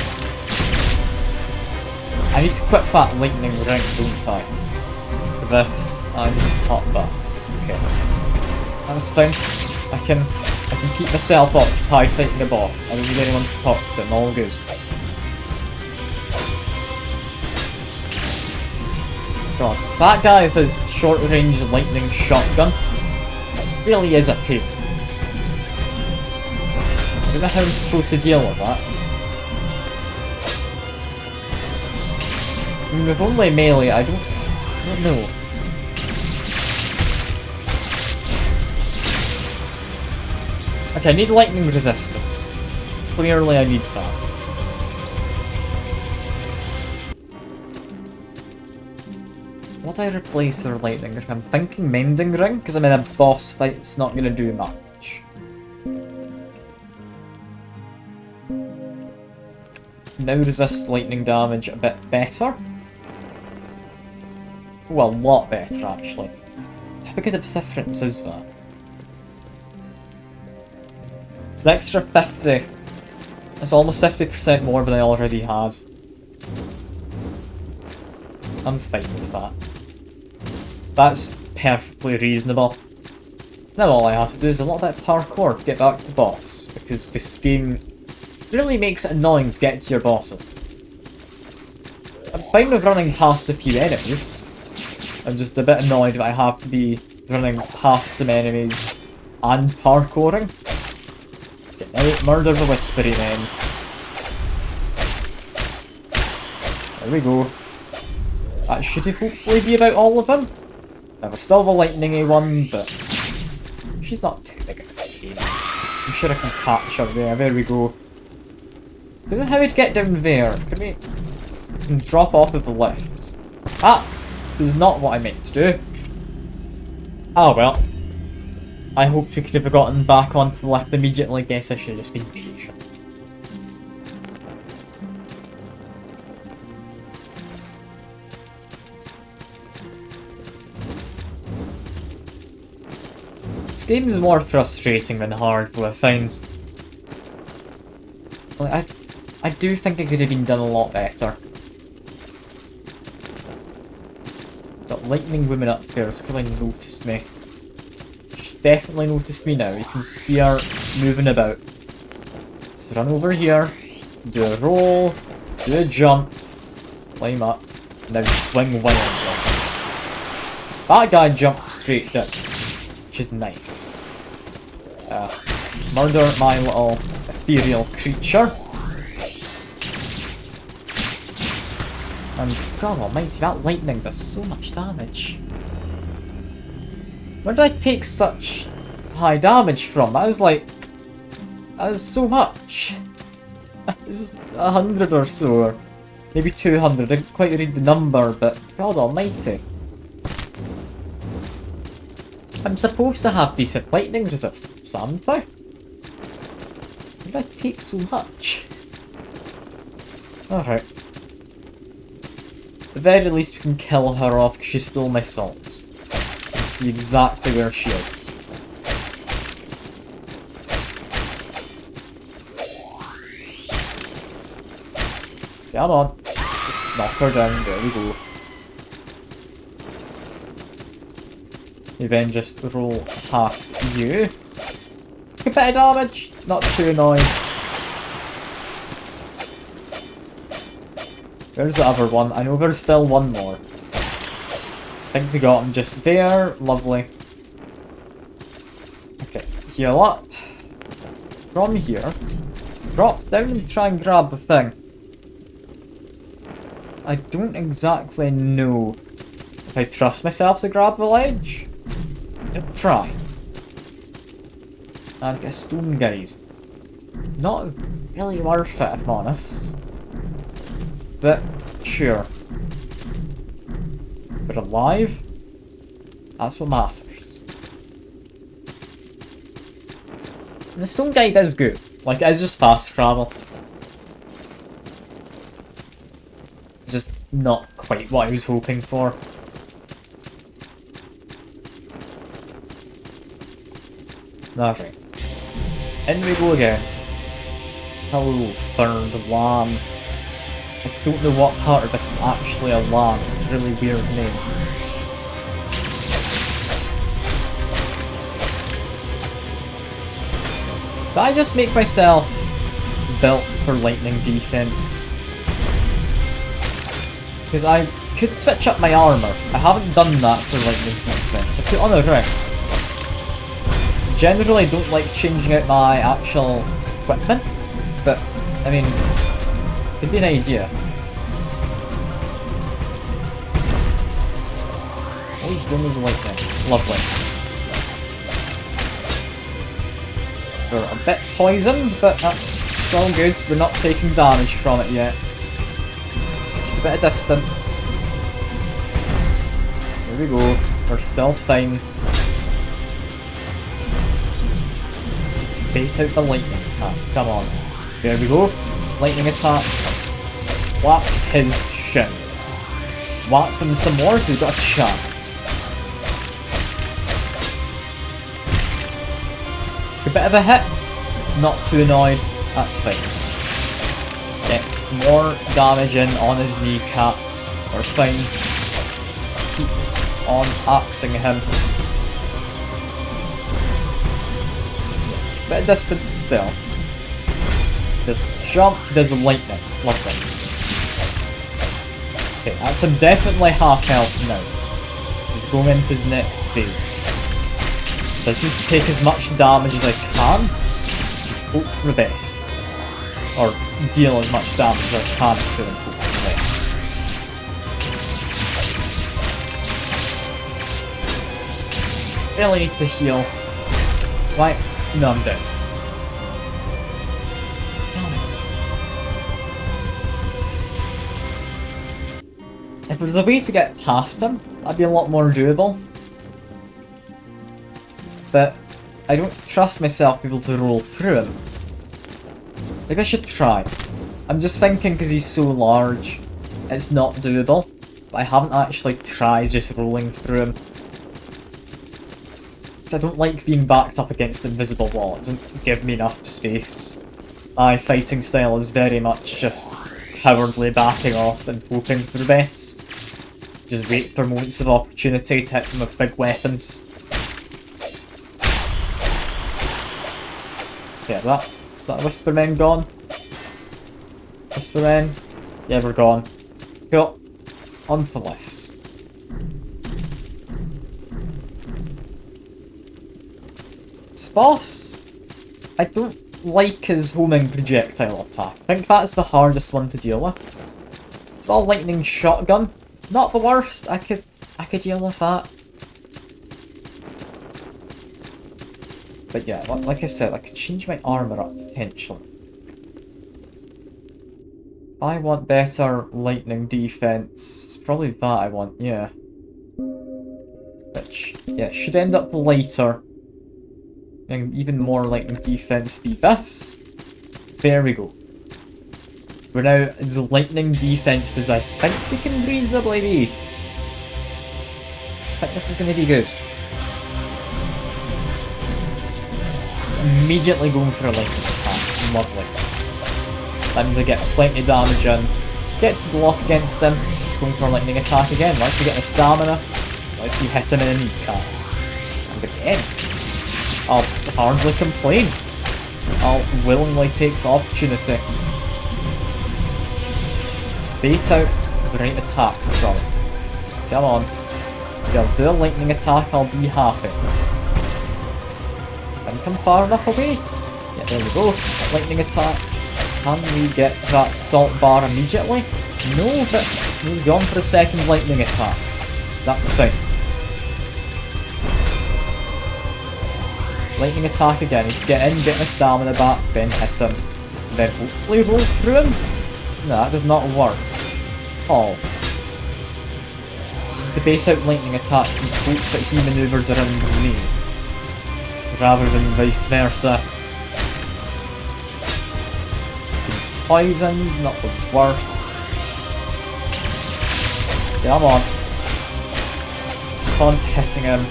I need to quit that lightning ring, don't I? For this, I need to hot bus. Okay. That's fine. I can keep myself occupied fighting the boss. I don't need anyone to talk to, I'm all good. God, that guy with his short-range lightning shotgun really is a pain. I don't know how I'm supposed to deal with that. I mean, with only melee, I don't know. Okay, I need lightning resistance. Clearly I need that. What do I replace for lightning ring? I'm thinking mending ring, because I'm in a boss fight, it's not going to do much. Now resist lightning damage a bit better. Well, a lot better actually. How big of a difference is that? It's an extra 50. It's almost 50% more than I already had. I'm fine with that. That's perfectly reasonable. Now all I have to do is a little bit of parkour to get back to the boss, because this game really makes it annoying to get to your bosses. I'm fine with running past a few enemies. I'm just a bit annoyed that I have to be running past some enemies and parkouring. Get out, murder the Whispery Men. There we go. That should hopefully be about all of them. Now we're still the lightningy one, but she's not too big of a pain. I'm sure I can catch her there. There we go. Don't know how we'd get down there. Can we drop off of the lift? Ah! This is not what I meant to do. Oh well. I hoped we could have gotten back onto the lift immediately. Guess I should have just been patient. This game is more frustrating than hard, I find. Like, I do think it could have been done a lot better. That lightning woman up there has probably noticed me. She's definitely noticed me now. You can see her moving about. So run over here, do a roll, do a jump, climb up, and now swing wildly. That guy jumped straight down, which is nice. Murder my little ethereal creature. And God almighty, that lightning does so much damage. Where did I take such high damage from? That was so much. This is 100 or so, or maybe 200. I didn't quite read the number, but God almighty. I'm supposed to have decent lightning resistance, aren't I? Where did I take so much? Alright. At the very least we can kill her off because she stole my salt. And see exactly where she is. Come on. Just knock her down. There we go. You then just roll past you. A bit of damage. Not too annoying. Where's the other one? I know there's still one more. I think we got him just there. Lovely. heal up. From here. Drop down and try and grab the thing. I don't exactly know if I trust myself to grab the ledge. I'll try. And get a stone guide. Not really worth it, if I'm honest. But, sure. We're alive. That's what matters. And the stone guide is good. Like, it is just fast travel. It's just not quite what I was hoping for. Alright. In we go again. Hello, third lamb. I don't know what part of this is actually a lamb. It's a really weird name. But I just make myself built for lightning defense. Because I could switch up my armor. I haven't done that for lightning defense. I put on a ring. Generally, I don't like changing out my actual equipment, but I mean, it'd be an idea. All he's doing is lightning. Lovely. We're a bit poisoned, but that's still good. We're not taking damage from it yet. Just keep a bit of distance. There we go. We're still fine. Let's bait out the lightning attack. Come on. There we go. Lightning attack. Whack his shins. Whack them some more, we've got a chance. A bit of a hit. Not too annoyed. That's fine. Get more damage in on his kneecaps. We're fine. Just keep on axing him. Bit of distance still. There's jump, there's lightning. Lovely. Okay, that's him definitely half health now. This is going into his next phase. So I just need to take as much damage as I can and hope for the best. Or deal as much damage as I can to and hope for the best. Really need to heal. Right? No, I'm dead. If there's a way to get past him, that'd be a lot more doable. But I don't trust myself to be able to roll through him. Maybe I should try. I'm just thinking because he's so large, it's not doable. But I haven't actually tried just rolling through him. Because I don't like being backed up against the invisible wall. It doesn't give me enough space. My fighting style is very much just cowardly backing off and hoping for the best. Just wait for moments of opportunity to hit them with big weapons. Yeah, that Whispermen gone? Whispermen? Yeah, we're gone. Cool. On to the left. This boss, I don't like his homing projectile attack. I think that's the hardest one to deal with. It's all lightning shotgun. Not the worst. I could deal with that. But yeah, like I said, I could change my armor up potentially. I want better lightning defense. It's probably that I want, yeah. Which, yeah, should end up later. And even more lightning defense be this. There we go. We're now as lightning defensed as I think we can reasonably be. I think this is going to be good. It's immediately going for a lightning attack. Lovely. That means I get plenty of damage in. Get to block against him. He's going for a lightning attack again. Let's be getting his stamina. Let's be hitting him in the kneecaps. And again. I'll hardly complain. I'll willingly take the opportunity. Just bait out the right attacks from it. Come on. If I'll do a lightning attack, I'll be happy. think I'm far enough away. Yeah, there we go. Lightning attack. Can we get to that salt bar immediately? No, but he's gone for a second lightning attack. That's fine. Lightning attack again. He's get in, get my stamina back, then hit him. Then hopefully roll through him? No, that does not work. Oh. Just debate out lightning attacks and hope that he manoeuvres around me. Rather than vice versa. Poisoned, not the worst. Come on. Just keep on hitting him.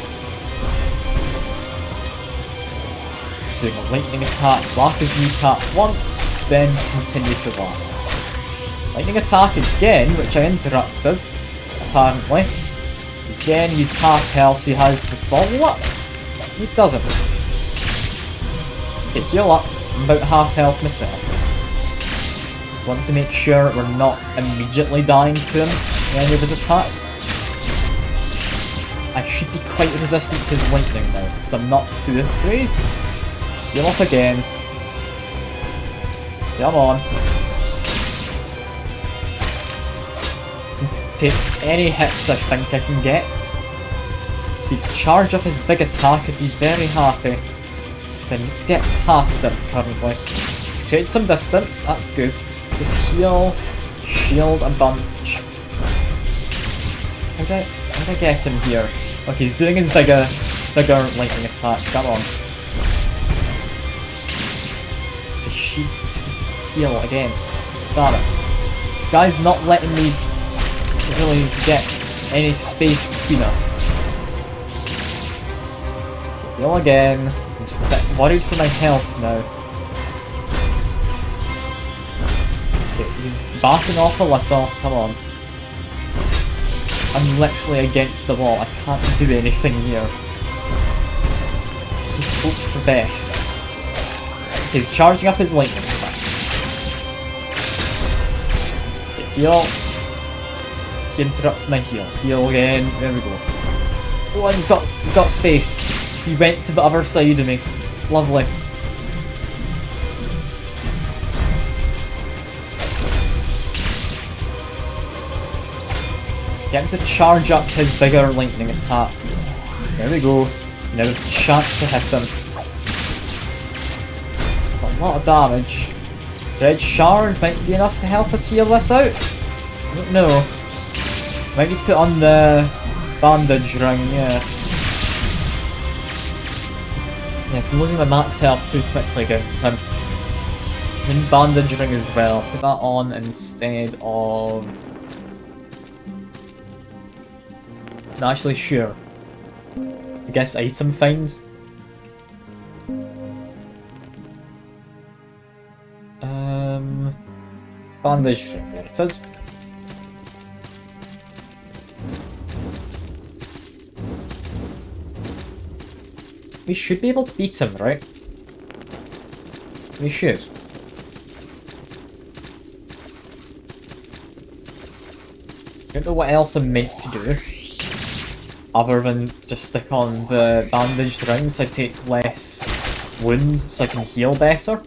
Just doing a lightning attack, whack his kneecap once, then continue to whack. Lightning attack again, which I interrupted, apparently. Again, he's half health, so he has the follow-up. He doesn't. Okay, heal up. I'm about half health myself. Just want to make sure we're not immediately dying to him in any of his attacks. I should be quite resistant to his lightning now, so I'm not too afraid. Heal up again. Come on. Doesn't take any hits I think I can get. If he'd charge up his big attack, I'd be very happy. I need to get past him currently. He's created some distance, that's good. Just heal, shield a bunch. How did I get him here? Look, he's doing his bigger lightning attack, come on. Just heal again. Damn it. This guy's not letting me really get any space between us. Heal again. I'm just a bit worried for my health now. Okay, he's backing off a little. Come on. I'm literally against the wall. I can't do anything here. Just hope for the best. He's charging up his lightning attack. Okay, heal. He interrupts my heal. Heal again. There we go. Oh, I've got space. He went to the other side of me. Lovely. Get him to charge up his bigger lightning attack. There we go. Now a chance to hit him. A lot of damage. Red Shard might be enough to help us heal this out. I don't know. Might need to put on the bandage ring, yeah. Yeah, I'm losing my max health too quickly against him. And bandage ring as well. Put that on instead of... Not actually sure. I guess item find. Bandage ring, there it is. We should be able to beat him, right? We should. Don't know what else I'm meant to do. Other than just stick on the bandaged ring so I take less wounds so I can heal better.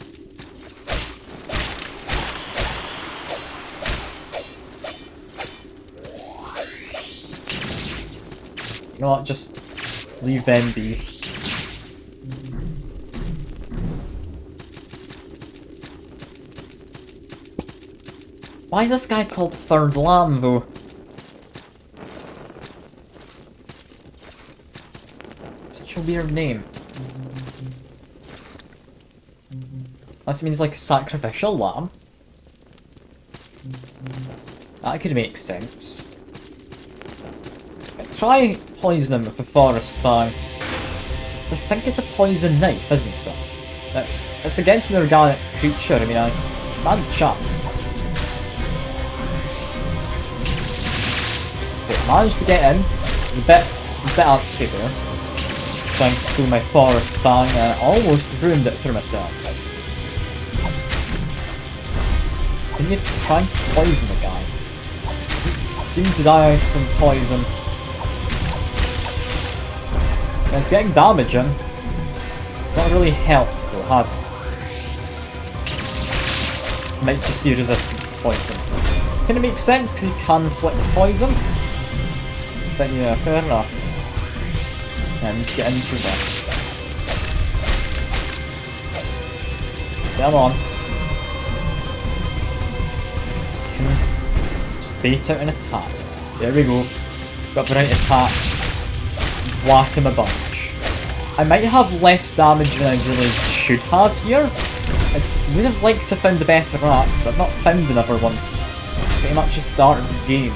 You know what, just leave them be. Why is this guy called Third Lamb, though? Such a weird name. Unless it means like sacrificial lamb. That could make sense. Try poison him with a forest fang. I think it's a poison knife, isn't it? It's against an organic creature, I mean, I stand a chance. Managed to get in. It was a bit antsy there. Trying to do my forest fang and I almost ruined it for myself. Can you try and poison the guy? He seemed to die from poison. And it's getting damage in. Not really helped though, has it? Might just be resistant to poison. Kinda makes sense because he can inflict poison. But yeah, fair enough. Yeah, I need to get into this. Come on. Just bait out an attack. There we go. Got the right attack. Just whack him a bunch. I might have less damage than I really should have here. I would have liked to have found a better axe, but I've not found another one since pretty much the start of the game.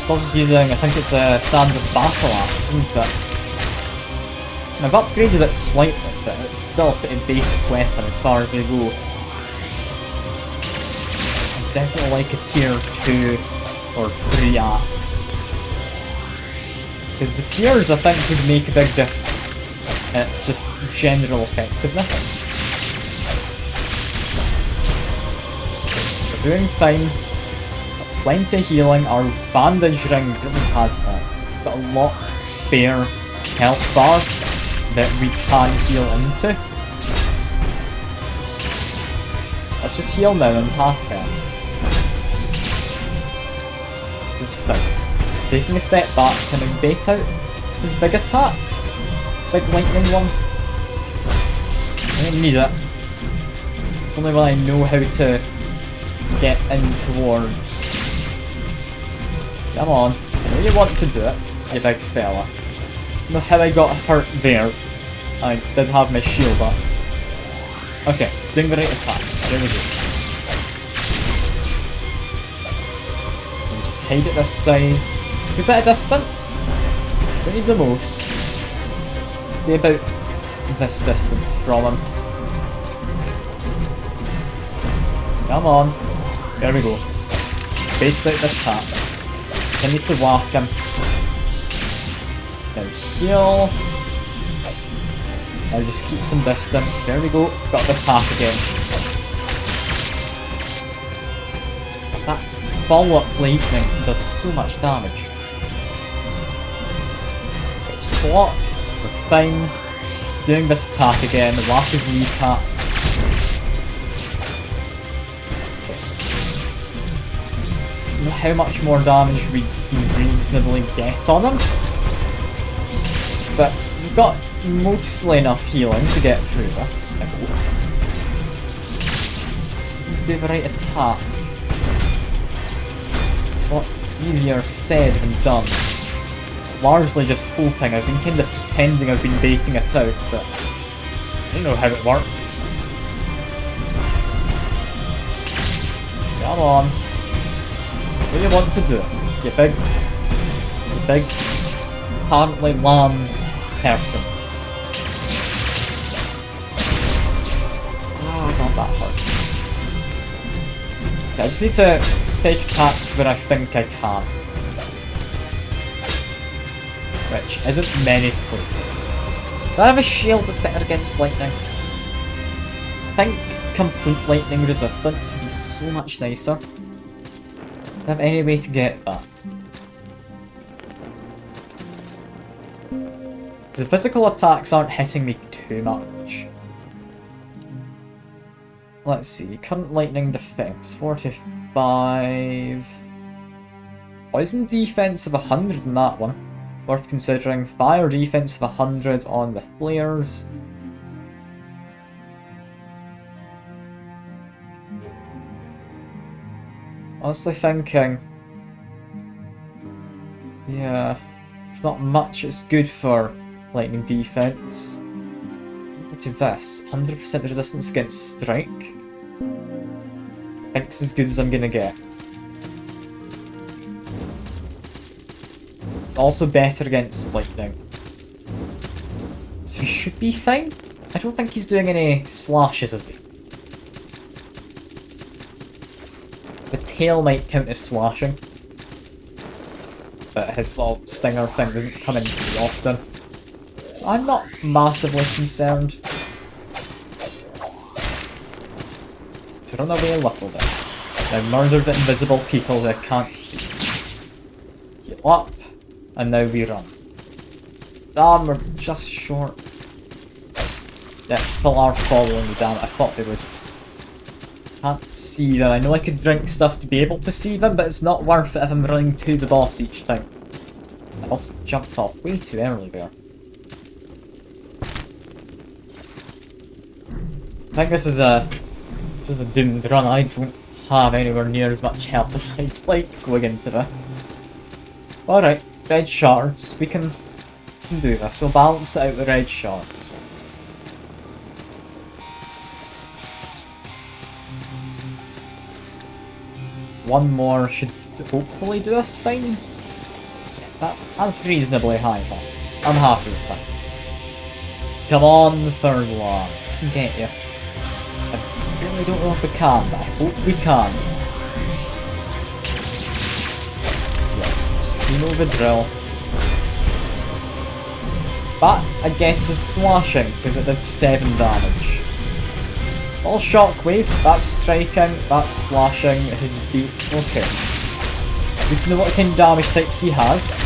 Still just using, I think it's a standard battle axe, isn't it? I've upgraded it slightly, but it's still a pretty basic weapon as far as I go. I definitely like a tier 2 or 3 axe. Because the tiers I think would make a big difference. And it's just general effectiveness. We're doing fine. Got plenty of healing. Our bandage ring really has it. Got a lot spare health bars that we can heal into. Let's just heal now and half health. This is fine. Taking a step back, can I bait out this big attack? This big lightning one? I don't need it. It's only when I know how to get in towards. Come on. I know you want to do it, you big fella. I don't know how I got hurt there. I did have my shield up. Okay, doing the right attack. There we go. And just hide at this side. A bit of distance. Don't need the most. Stay about this distance from him. Come on. There we go. Spaced out this attack. Continue to whack him. Now heal. Now just keep some distance. There we go. Got the attack again. That follow-up lightning does so much damage. Okay, just block. We're fine. Just doing this attack again. Whack his kneecaps. How much more damage we can reasonably get on him, but we've got mostly enough healing to get through this. I hope. Just do the right attack. It's a lot easier said than done. It's largely just hoping. I've been kind of pretending I've been baiting it out, but I don't know how it works. Come on. What do you want to do? You big, apparently lamb person. Ah, not that hard. Okay, I just need to take attacks where I think I can. Which isn't many places. Do I have a shield that's better against lightning? I think complete lightning resistance would be so much nicer. Do I have any way to get that? The physical attacks aren't hitting me too much. Let's see, current lightning defense 45. Poison defense of 100 in that one. Worth considering. Fire defense of 100 on the flares. Honestly thinking, yeah, it's not much it's good for lightning defense. Look at this, 100% resistance against strike. I think it's as good as I'm gonna get. It's also better against lightning. So he should be fine. I don't think he's doing any slashes, is he? The tail might count as slashing, but his little stinger thing doesn't come in too often. So I'm not massively concerned. To run away a little bit. Now murder the invisible people that I can't see. Heal up, and now we run. Damn, we're just short. Yeah, people are following me, damn it. I thought they would. Can't see them. I know I could drink stuff to be able to see them, but it's not worth it if I'm running to the boss each time. I also jumped off way too early there. I think this is a doomed run. I don't have anywhere near as much health as I'd like going into this. Alright, red shards. We can do this. We'll balance it out with red shards. One more should hopefully do us fine. That's reasonably high, but I'm happy with that. Come on, third one. I can get you. I really don't know if we can, but I hope we can. Yeah, just you know the drill. That, I guess, was slashing, because it did 7 damage. All shockwave, that's striking, that's slashing, his beat. Okay. We can know what kind of damage types he has.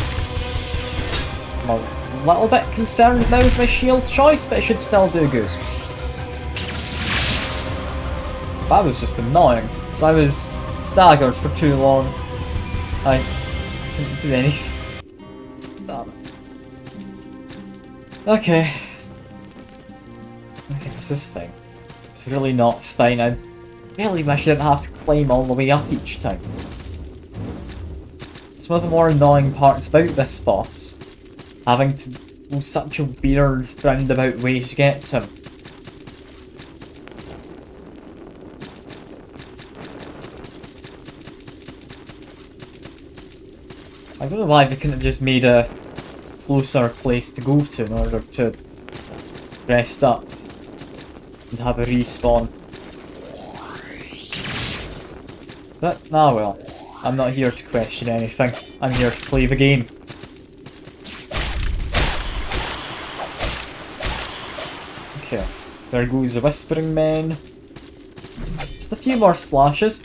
I'm a little bit concerned now with my shield choice, but it should still do good. That was just annoying, so I was staggered for too long. I couldn't do anything. Damn it. Okay. I think this is fine. It's really not fine. I really wish I didn't have to climb all the way up each time. It's one of the more annoying parts about this boss. Having to go such a weird roundabout way to get to him. I don't know why they couldn't have just made a closer place to go to in order to rest up and have a respawn. But, ah well. I'm not here to question anything. I'm here to play the game. Okay. There goes the Whispering Men. Just a few more slashes.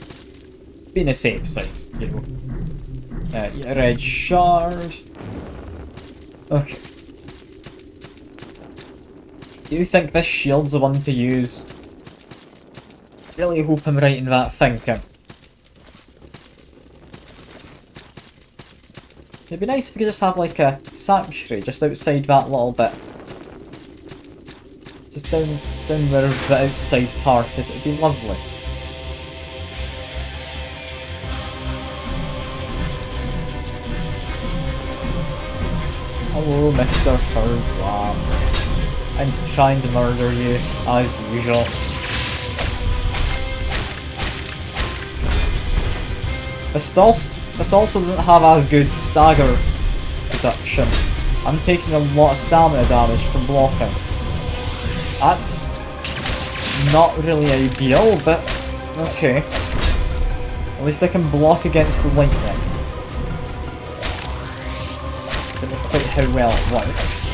Being a safe side, you know. Yeah, red shard. Okay. Do you think this shield's the one to use? Really hope I'm right in that thinking. It'd be nice if we could just have like a sanctuary just outside that little bit. Just down where the outside part is, it'd be lovely. Hello, Mr. Third Lamb. I'm trying to murder you, as usual. This also doesn't have as good stagger reduction. I'm taking a lot of stamina damage from blocking. That's not really ideal, but okay. At least I can block against the lightning. Don't know quite how well it works,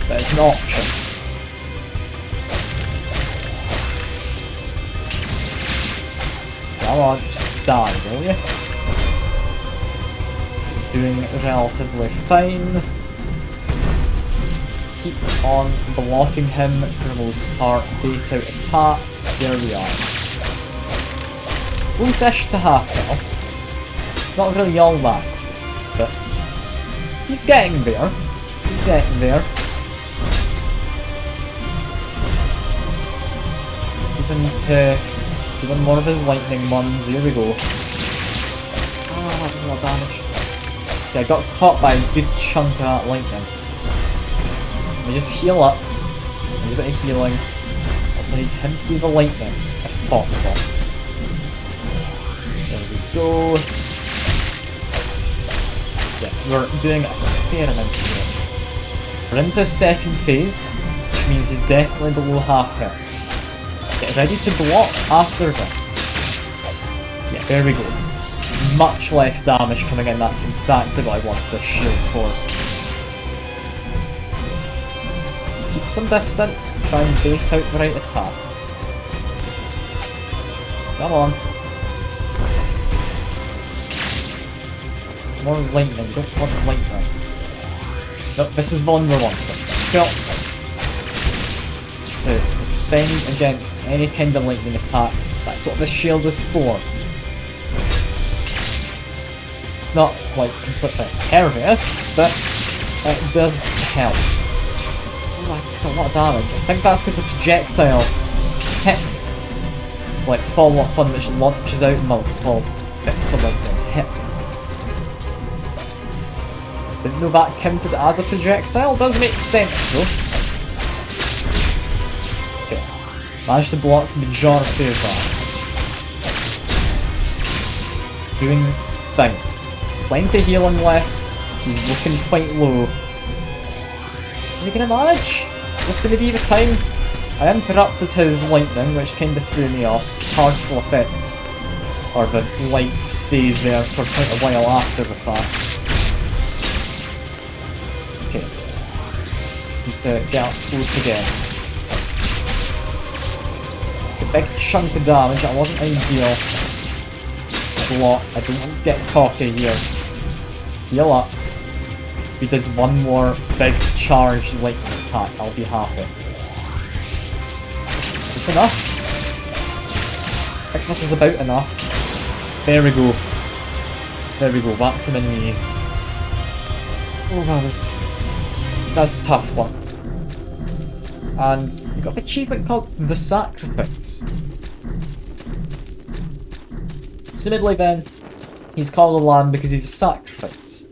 but it's an option. Come on, just die, will you? Doing relatively fine. Just keep on blocking him for the most part. Bait out attacks. There we are. Close-ish to half health. Not really all that, but he's getting there. He's getting there. Seems to do one more of his lightning ones. Here we go. Ah, that was a lot of damage. Yeah, I got caught by a good chunk of that lightning. Let me just heal up. Need a bit of healing. Also need him to do the lightning, if possible. There we go. Yeah, we're doing a fair amount here. We're into second phase, which means he's definitely below half health. Get ready to block after this. Yeah, there we go. Much less damage coming in, that's exactly what I wanted a shield for. Let's keep some distance, try and bait out the right attacks. Come on. It's more lightning, don't want lightning. No, this is one we want. Go. To defend against any kind of lightning attacks. That's what this shield is for. It's not, like, completely impervious, but it does help. Oh, I took a lot of damage. I think that's because the projectile hit me. Like, follow-up one which launches out multiple bits of lightning hit me. Didn't know that counted as a projectile. Does make sense though. Okay. Managed to block the majority of that. Doing thing. Plenty of healing left. He's looking quite low. Are we gonna manage? Is this gonna be the time? I interrupted his lightning, which kinda threw me off. His partial effects, or the light stays there for quite a while after the fact. Okay. Just need to get up close again. A big chunk of damage, that wasn't ideal. Slot, I don't want to get cocky here. Heal up. If he does one more big charged lightning attack, I'll be happy. Is this enough? I think this is about enough. There we go. There we go, back to my knees. Oh wow, that's a tough one. And we got an achievement called The Sacrifice. Assumedly then, he's called a lamb because he's a sacrifice.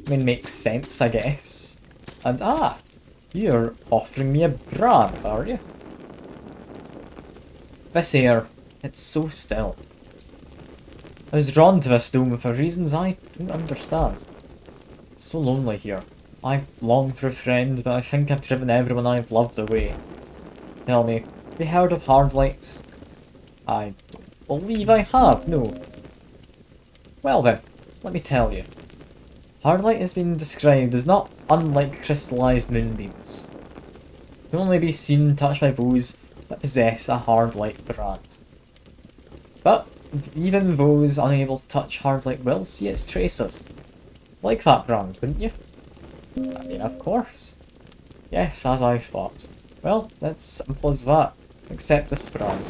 I mean, makes sense, I guess. And you're offering me a brand, are you? This air, it's so still. I was drawn to this dome for reasons I don't understand. It's so lonely here. I long for a friend, but I think I've driven everyone I've loved away. Tell me, have you heard of Hardlight? I don't believe I have, no. Well then, let me tell you. Hardlight has been described as not unlike crystallized moonbeams. It can only be seen and touched by those that possess a Hardlight brand. But even those unable to touch Hardlight will see its traces. Like that brand, wouldn't you? I mean, of course. Yes, as I thought. Well, that's simple as that. Accept this brand.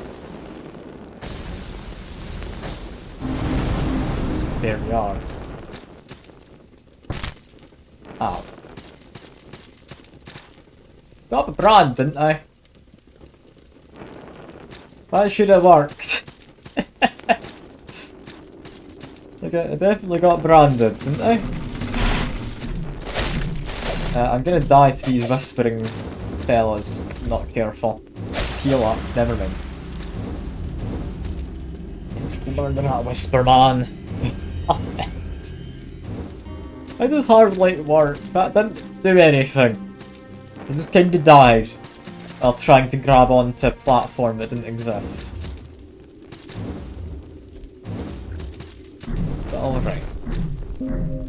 There we are. Ow. Got the brand, didn't I? That should have worked. Okay, I definitely got branded, didn't I? I'm gonna die to these whispering fellas. Not careful. Let's heal up. Never mind. Murder that whisper man. How does Hardlight work? That didn't do anything. I just kinda died while trying to grab onto a platform that didn't exist. But alright.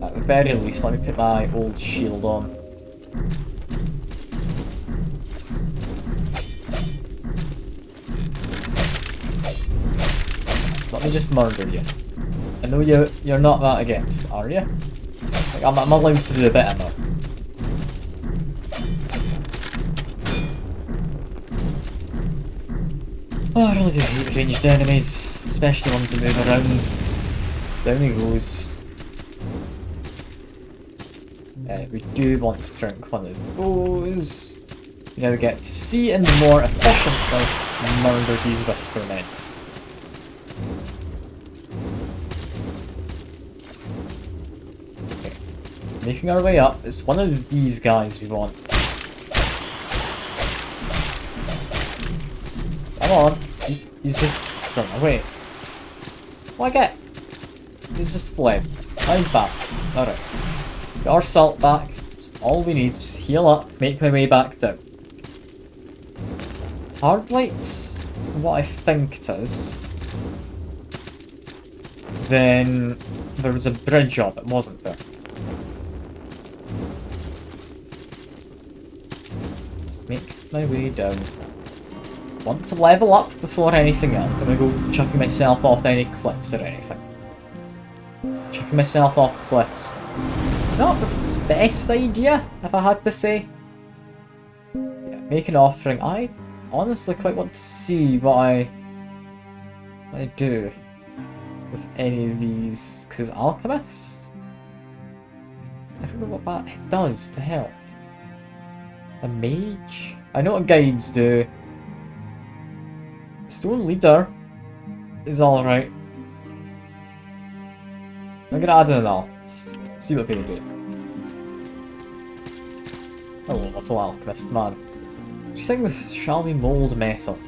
At the very least, let me put my old shield on. Let me just murder you. I know you're not that against, are you? Like, I'm allowed to do a bit of that. Oh, I really do hate ranged enemies, especially ones that move around. Down he goes. We do want to drink one of those. You now get to see and more efficiently murder these whisper men. Okay. Making our way up, it's one of these guys we want. Come on, he's just run away. What I get? He's just fled. Now he's back. Alright. Got our salt back. That's all we need. Just heal up, make my way back down. Hardlight's what I think it is. Then there was a bridge of it, wasn't there? Let's make my way down. Want to level up before anything else. Don't want to go chucking myself off any cliffs or anything. Chucking myself off cliffs Not the best idea, if I had to say. Yeah, make an offering. I honestly quite want to see what I do with any of these, because Alchemist? I don't know what that does to help. A mage? I know what guides do. Stone Leader is alright. I'm gonna add in an alchemist. See what they do. Hello, little alchemist man. She sings Shall We Mold Metal?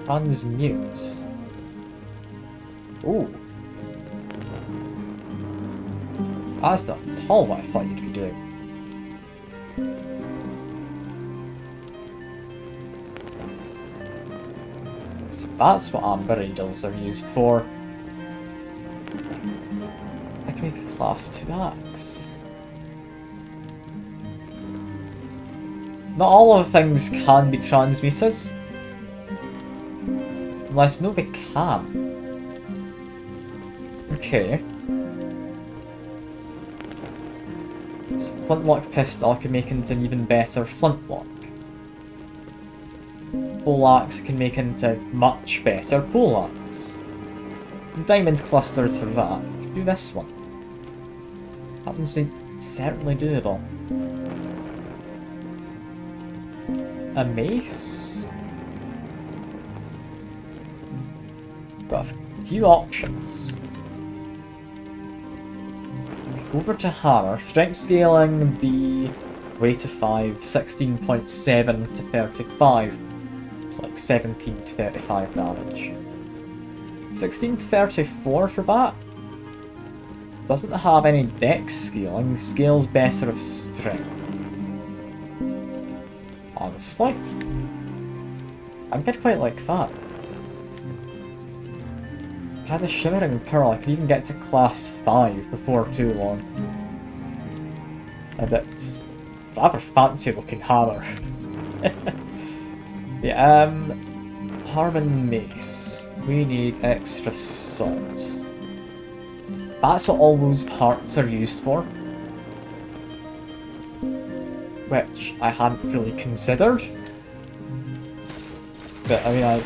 Transmute. Ooh. That's not at all what I thought you'd be doing. So that's what amber needles are used for. I can make a class 2 axe. Not all of the things can be transmuted. Unless, no, they can. Okay. So flintlock pistol I can make into an even better flintlock. Poleaxe I can make into much better poleaxe. Diamond clusters for that. I can do this one. Happens to certainly doable. A mace? Got a few options. Over to hammer. Strength scaling B, weight of 5, 16.7 to 35. It's like 17 to 35 damage. 16 to 34 for that. Doesn't have any dex scaling. Scales better of strength. Honestly, I could quite like that. If I had a Shimmering Pearl, I could even get to class 5 before too long. And it's a rather fancy looking hammer. Yeah, Harmon Mace. We need extra salt. That's what all those parts are used for. Which I hadn't really considered. But I mean, I'm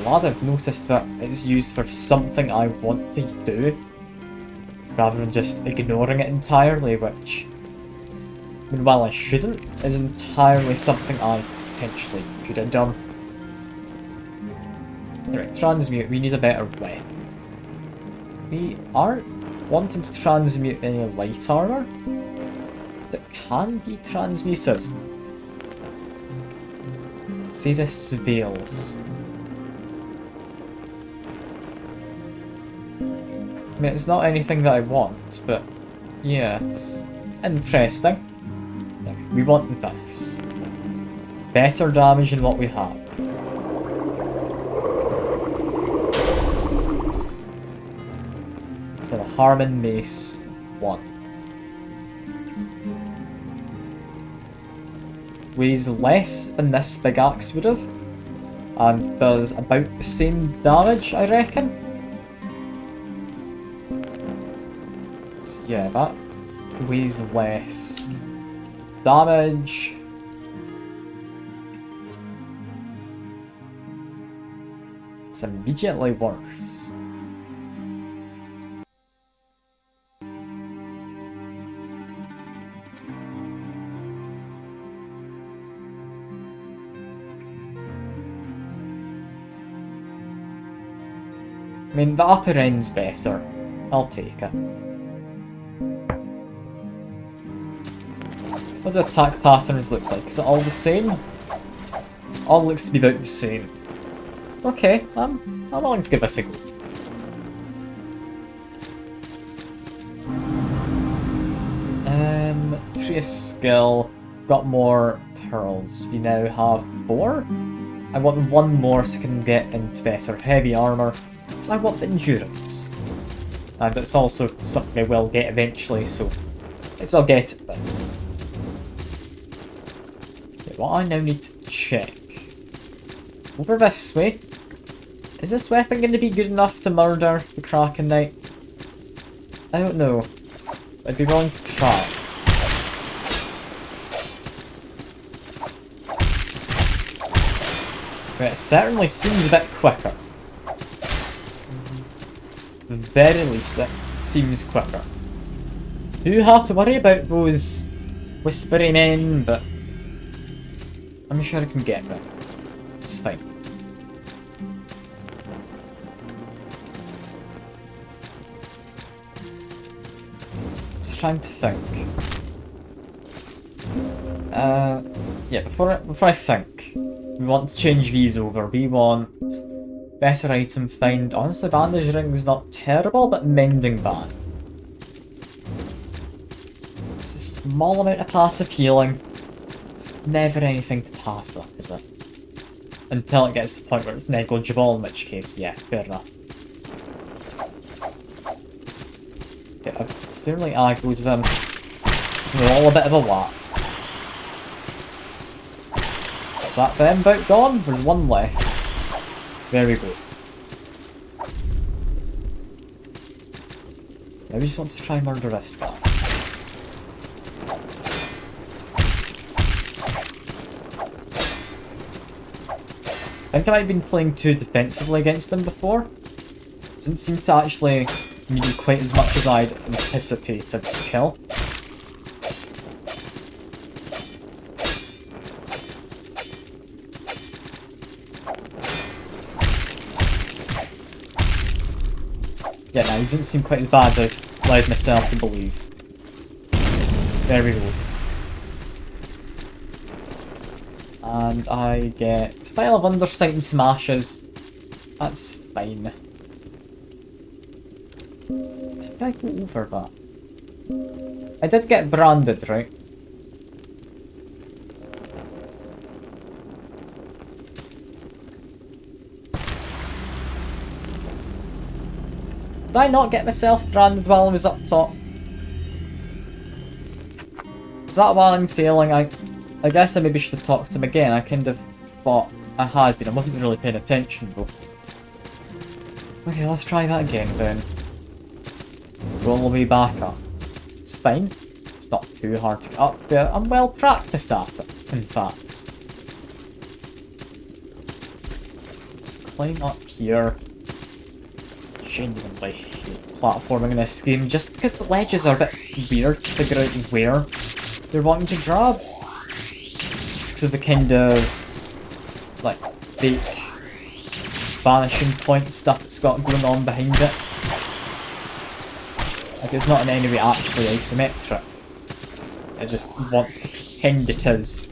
glad I've noticed that it's used for something I want to do, rather than just ignoring it entirely, which, I mean, while I shouldn't, is entirely something I potentially could have done. Anyway, transmute, we need a better weapon. We aren't wanting to transmute any light armor that can be transmuted. Cirrus Veils. I mean, it's not anything that I want, but yeah, it's interesting. Yeah, we want this. Better damage than what we have. So the Harmon Mace 1. Weighs less than this big axe would have, and does about the same damage, I reckon. So yeah, that weighs less. Damage. It's immediately worse. I mean, the upper end's better. I'll take it. What do attack patterns look like? Is it all the same? All looks to be about the same. Okay, I'm willing to give this a go. Tree of skill. Got more pearls. We now have 4. I want 1 more so I can get into better heavy armor. So I want the endurance. And it's also something I will get eventually, so let's all get it then. Okay, what I now need to check. Over this way. Is this weapon going to be good enough to murder the Kraken Knight? I don't know. I'd be willing to try. But it certainly seems a bit quicker. At the very least, it seems quicker. Do have to worry about those whispery men, but I'm sure I can get them. It's fine. Just trying to think. Yeah, before I think, we want to change these over. We want better item find. Honestly, bandage ring's not terrible, but mending band. It's a small amount of passive healing. It's never anything to pass up, is it? Until it gets to the point where it's negligible, in which case, yeah, fair enough. Yeah, I've clearly aggroed them. They're all a bit of a whack. Is that them about gone? There's one left. There we go. Now we just want to try and murder this guy. I think I might have been playing too defensively against him before. Doesn't seem to actually need quite as much as I'd anticipated to kill. Yeah, no, he doesn't seem quite as bad as I've allowed myself to believe. There we go. And I get File of Undersight and Smashes. That's fine. Did I go over that? I did get branded, right? Did I not get myself branded while I was up top? Is that why I'm failing? I guess I maybe should have talked to him again. I kind of thought I had been. I wasn't really paying attention though. Okay, let's try that again then. Roll the way back up. It's fine. It's not too hard to get up there. I'm well practiced at it, in fact. Just climb up here. Genuinely hate platforming in this game just because the ledges are a bit weird to figure out where they're wanting to grab. Just because of the kind of like fake vanishing point stuff it's got going on behind it. Like it's not in any way actually isometric. It just wants to pretend it is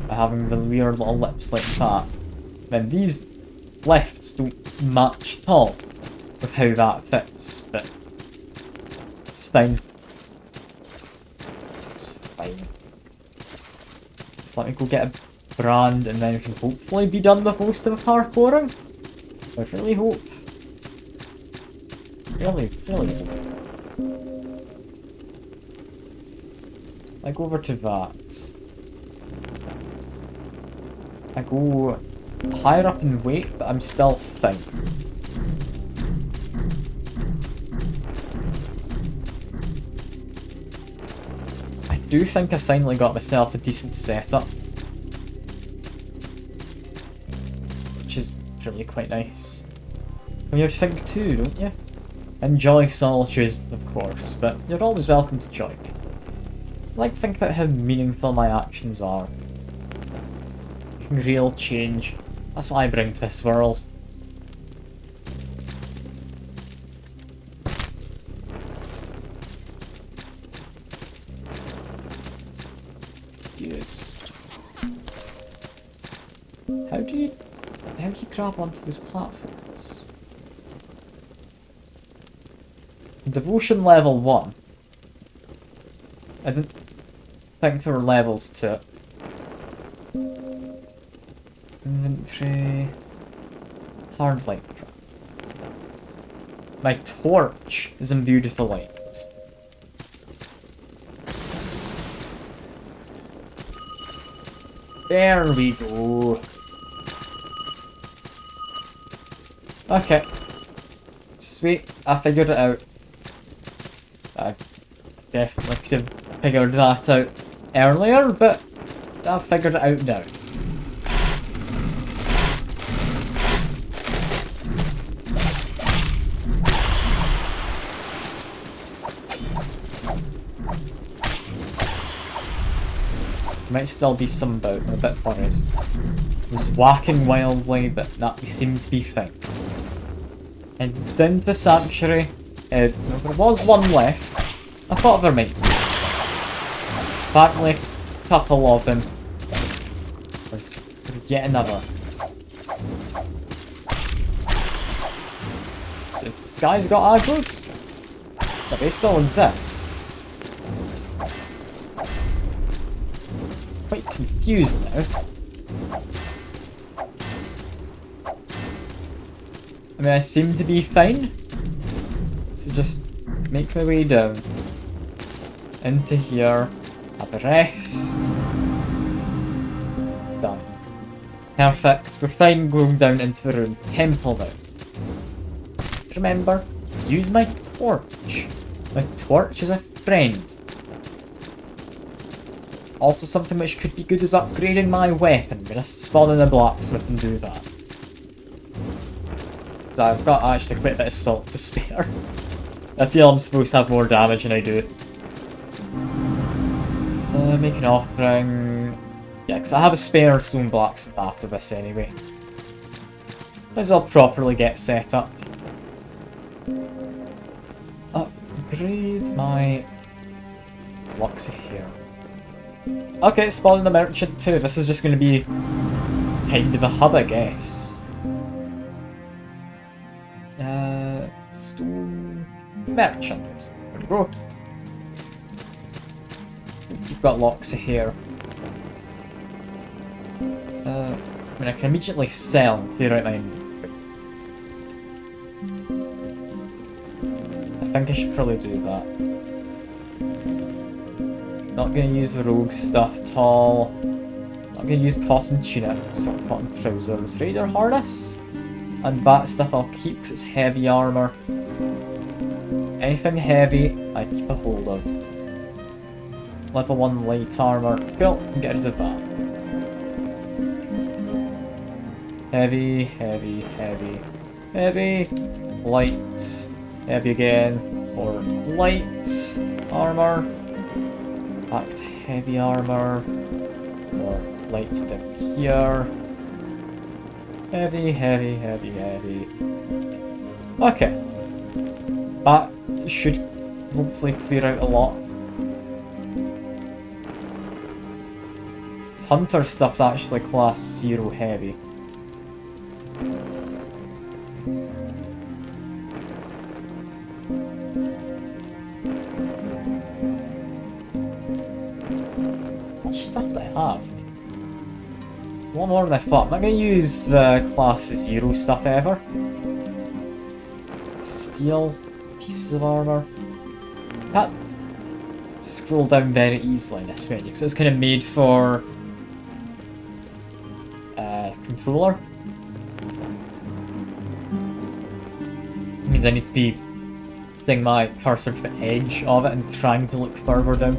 by having the weird little lips like that. Then these lefts don't match at all with how that fits, but it's fine. It's fine. Just let me go get a brand and then we can hopefully be done with most of the parkouring. I really hope. Really hope. I go over to that. I go higher up in weight, but I'm still thin. I do think I finally got myself a decent setup. Which is really quite nice. And you have to think too, don't you? Enjoy solitude, of course, but you're always welcome to join me. I like to think about how meaningful my actions are. Making real change. That's what I bring to this world. Yes. How do you grab onto these platforms? Devotion level 1. I didn't think there were levels to it. Inventory. Hard light trap. My torch is imbued with the light. There we go. Okay. Sweet, I figured it out. Definitely could have figured that out earlier, but I've figured it out now. Might still be some about, I'm a bit worried. It was whacking wildly, but that seemed to be fine. And down to the sanctuary, there was one left. I thought there might be. Apparently, a couple of them. There's yet another. So this guy's got aggroed, but they still exist. Quite confused now. I mean, I seem to be fine. So just make my way down. Into here. Have a rest. Done. Perfect. We're fine going down into the rune temple now. Remember, use my torch. My torch is a friend. Also something which could be good is upgrading my weapon. I'm gonna spawn in a blacksmith and do that. So I've got actually quite a bit of salt to spare. I feel I'm supposed to have more damage than I do. Make an offering. Yeah, because I have a spare stone blacksmith after this anyway. Might as well properly get set up. Upgrade my Luxie here. Okay, spawning the merchant too. This is just going to be kind of a hub, I guess. Stone merchant. There we go. You've got Luxie here. I mean, I can immediately sell and clear out my inventory. I think I should probably do that. Not going to use the rogue stuff at all. Not going to use cotton tunics or cotton trousers. Raider harness and that stuff I'll keep because it's heavy armor. Anything heavy I keep a hold of. Level 1 light armor. Cool, get rid of that. Heavy, heavy, heavy, heavy, light, heavy again, or light armor. Back to heavy armor, or light down here. Heavy, heavy, heavy, heavy. Okay. That should hopefully clear out a lot. This hunter stuff's actually class 0 heavy. Stuff that I have. One more than I thought. I'm not going to use the class 0 stuff ever. Steel pieces of armor. Can't scroll down very easily in this menu because it's kind of made for controller. It means I need to be putting my cursor to the edge of it and trying to look further down.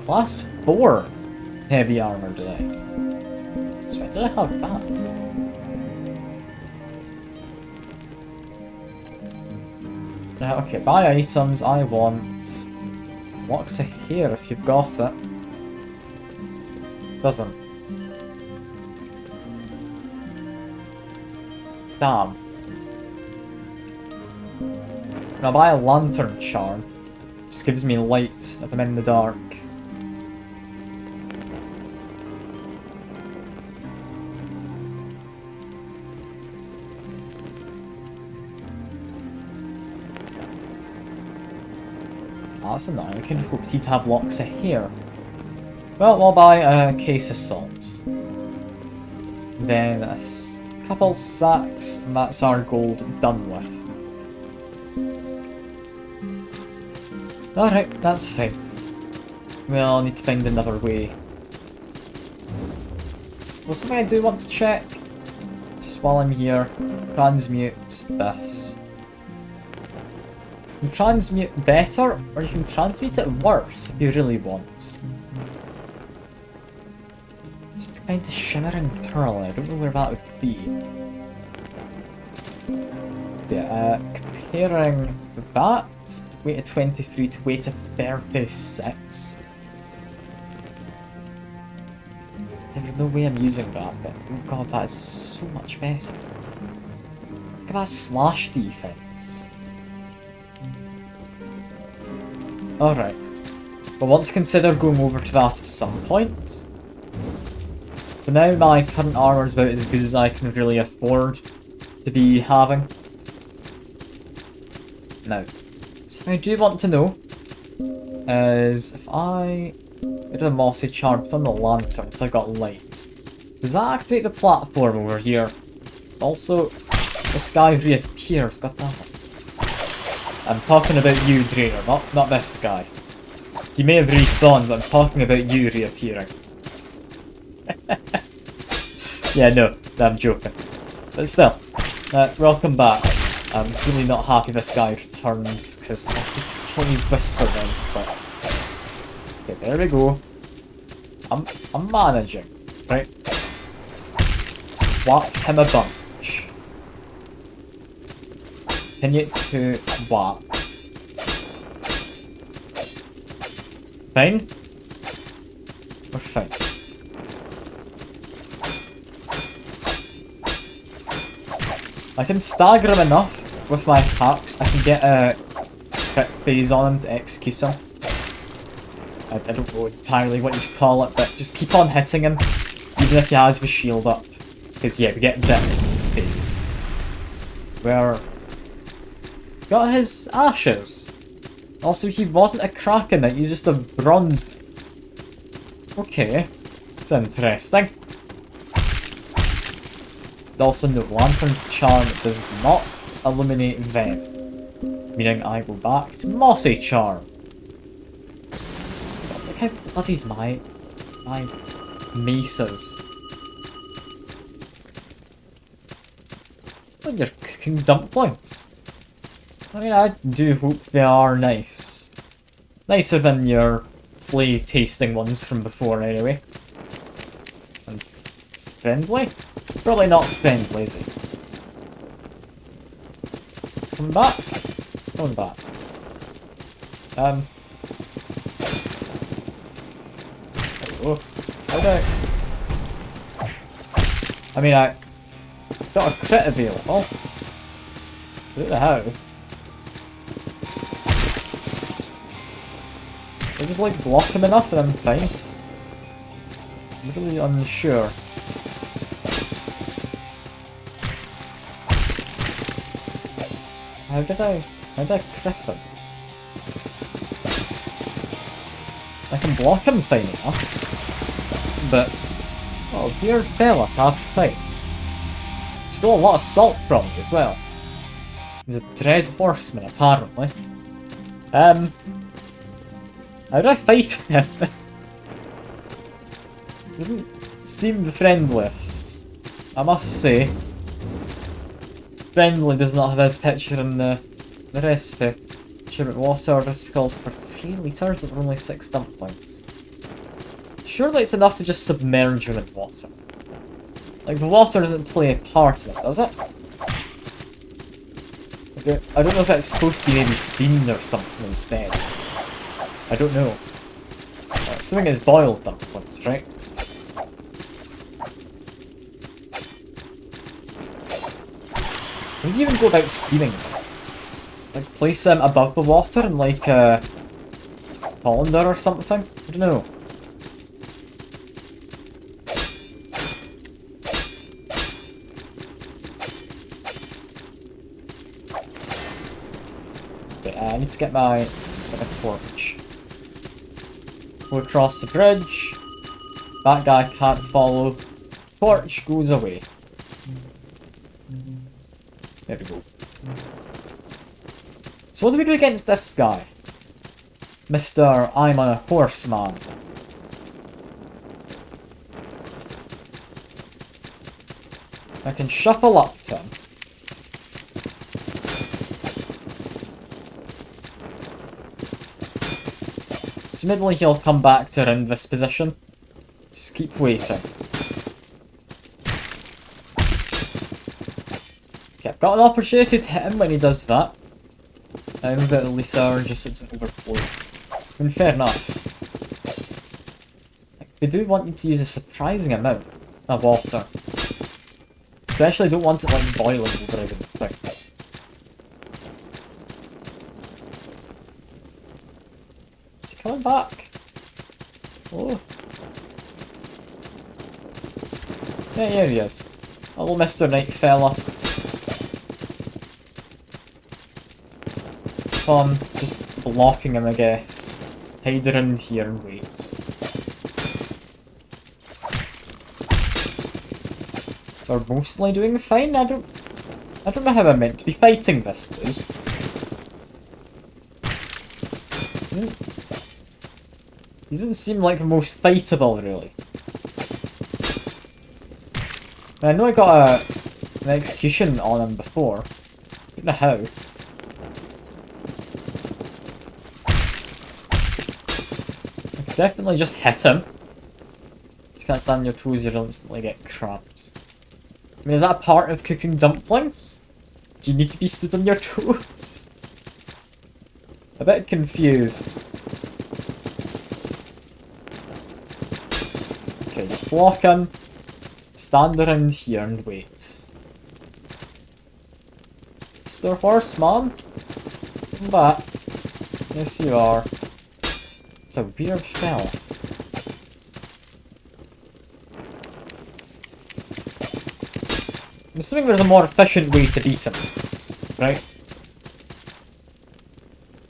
Class 4 heavy armor, do I? Since when did I have that? Okay, buy items. I want Luxie here if you've got it. Doesn't. Damn. Now buy a lantern charm. Just gives me light if I'm in the dark. That's annoying. I kind of hoped he'd have Luxie here. Well, we'll buy a case of salt. Then a couple sacks, and that's our gold done with. Alright, that's fine. We'll need to find another way. Well, something I do want to check, just while I'm here, transmute this. can transmute better, or you can transmute it worse if you really want. Just kind of shimmering pearl, I don't know where that would be. Yeah, comparing that, weight of 23 to weight of 36. There's no way I'm using that, but oh god, that is so much better. Look at that slash defense. Alright. I want to consider going over to that at some point. But now my current armor is about as good as I can really afford to be having. Now, something I do want to know is if I get a mossy charm, put on the lantern so I got light. Does that activate the platform over here? Also, this guy reappears, god damn it. I'm talking about you, Drainer, not this guy. He may have respawned, but I'm talking about you reappearing. Yeah, no, I'm joking. But still, welcome back. I'm really not happy this guy returns, because I could kill his whisper then, but... Okay, there we go. I'm managing, right? Whack him a bunch. Continue to whack. Fine? We're fine. I can stagger him enough with my attacks. I can get a crit phase on him to execute him. I don't know entirely what you'd call it, but just keep on hitting him, even if he has the shield up. Because yeah, we get this phase. Where... got his ashes. Also, he wasn't a Kraken, he's just a bronze... Okay. It's interesting. Also note, Lantern Charm does not illuminate them. Meaning I go back to Mossy Charm. Look how bloodied my mesas. When you're cooking dumplings. I mean, I do hope they are nice. Nicer than your flay tasting ones from before anyway. And friendly? Probably not friendly, is it? It's coming back. It's coming back. Oh, how do I mean, I got a crit available. I don't know how. I just like block him enough and I'm fine. I'm really unsure. How did I crit him? I can block him fine enough. But, oh, weird fella to have fight. Still a lot of salt from me as well. He's a dread horseman apparently. How do I fight him? Doesn't seem the friendliest, I must say. Friendly does not have his picture in the recipe. Sure, but water recipe calls for 3 litres but only 6 dumplings. Surely it's enough to just submerge him in water. Like, the water doesn't play a part in it, does it? Okay, I don't know if it's supposed to be maybe steamed or something instead. I don't know. Something is boiled dumplings, right? How do you even go about steaming them? Like, place them above the water in like a colander or something? I don't know. Okay, I need to get my torch. Go across the bridge. That guy can't follow. Torch goes away. There we go. So what do we do against this guy? Mr. I'm a horseman. I can shuffle up to him. Smidley he'll come back to around this position. Just keep waiting. Okay, I've got an opportunity to hit him when he does that. I'm a bit of Lisa just so it doesn't overflow. I mean, fair enough. Like, they do want you to use a surprising amount of water. Especially don't want it like boiling over everything. Is he coming back? Oh. Yeah, here he is. Hello, Mr. Night Fella. Keep on just blocking him, I guess. Hide around here and wait. We're mostly doing fine. I don't know how I'm meant to be fighting this, dude. He doesn't seem like the most fightable, really. I know I got an execution on him before. I don't know how. I could definitely just hit him. If you can't stand on your toes, you'll instantly get cramps. I mean, is that a part of cooking dumplings? Do you need to be stood on your toes? A bit confused. Okay, just block him. Stand around here and wait. Mr. Horseman? Come back. Yes, you are. It's a weird fella. I'm assuming there's a more efficient way to beat him, right?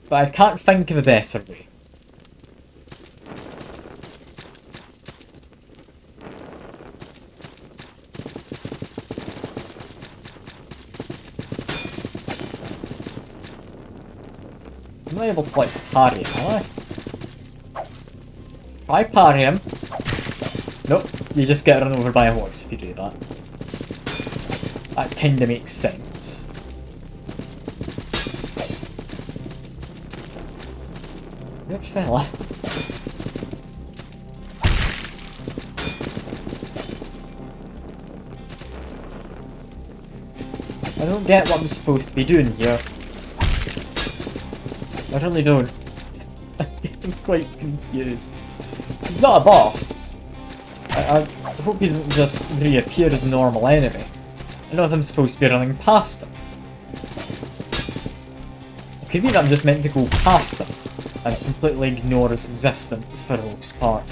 But I can't think of a better way. I'm not able to, like, parry him, am I? If I parry him... Nope, you just get run over by a horse if you do that. That kinda makes sense. Good fella. I don't get what I'm supposed to be doing here. I really don't. I'm quite confused. He's not a boss. I hope he doesn't just reappear as a normal enemy. I know if I'm supposed to be running past him. It could be that I'm just meant to go past him and completely ignore his existence for the most part.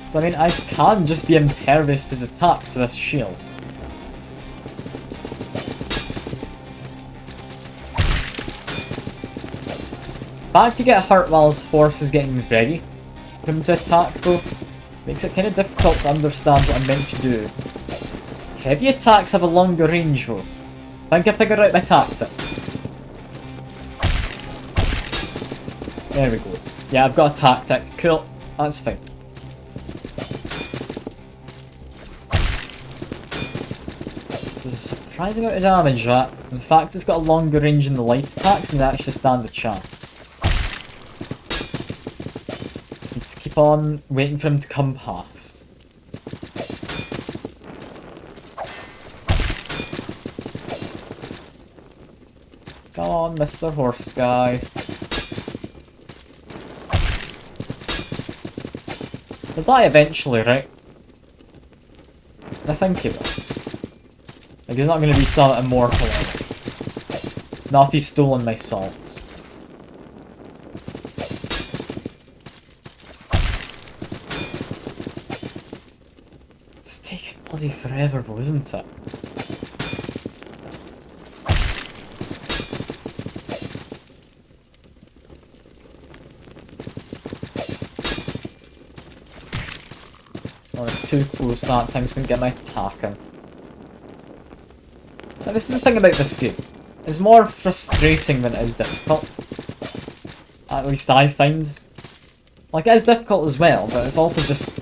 So I mean, I can just be impervious to his attacks with this shield. The fact you get hurt while his horse is getting ready for him to attack though, makes it kind of difficult to understand what I'm meant to do. Heavy attacks have a longer range though. I think I figured out my tactic. There we go. Yeah, I've got a tactic. Cool. That's fine. There's a surprising amount of damage that. In fact, it's got a longer range in the light attacks and they actually stand a chance. Just need to keep on waiting for him to come past. Come on, Mr. Horse Guy. He'll die eventually, right? I think he will. Like, he's not going to be somewhat immortal. Not if he's stolen my salt. It's taking bloody forever though, isn't it? Oh, it's too close that time, so I didn't get my attack in. Now, this is the thing about this game. It's more frustrating than it is difficult. At least I find. Like, it is difficult as well, but it's also just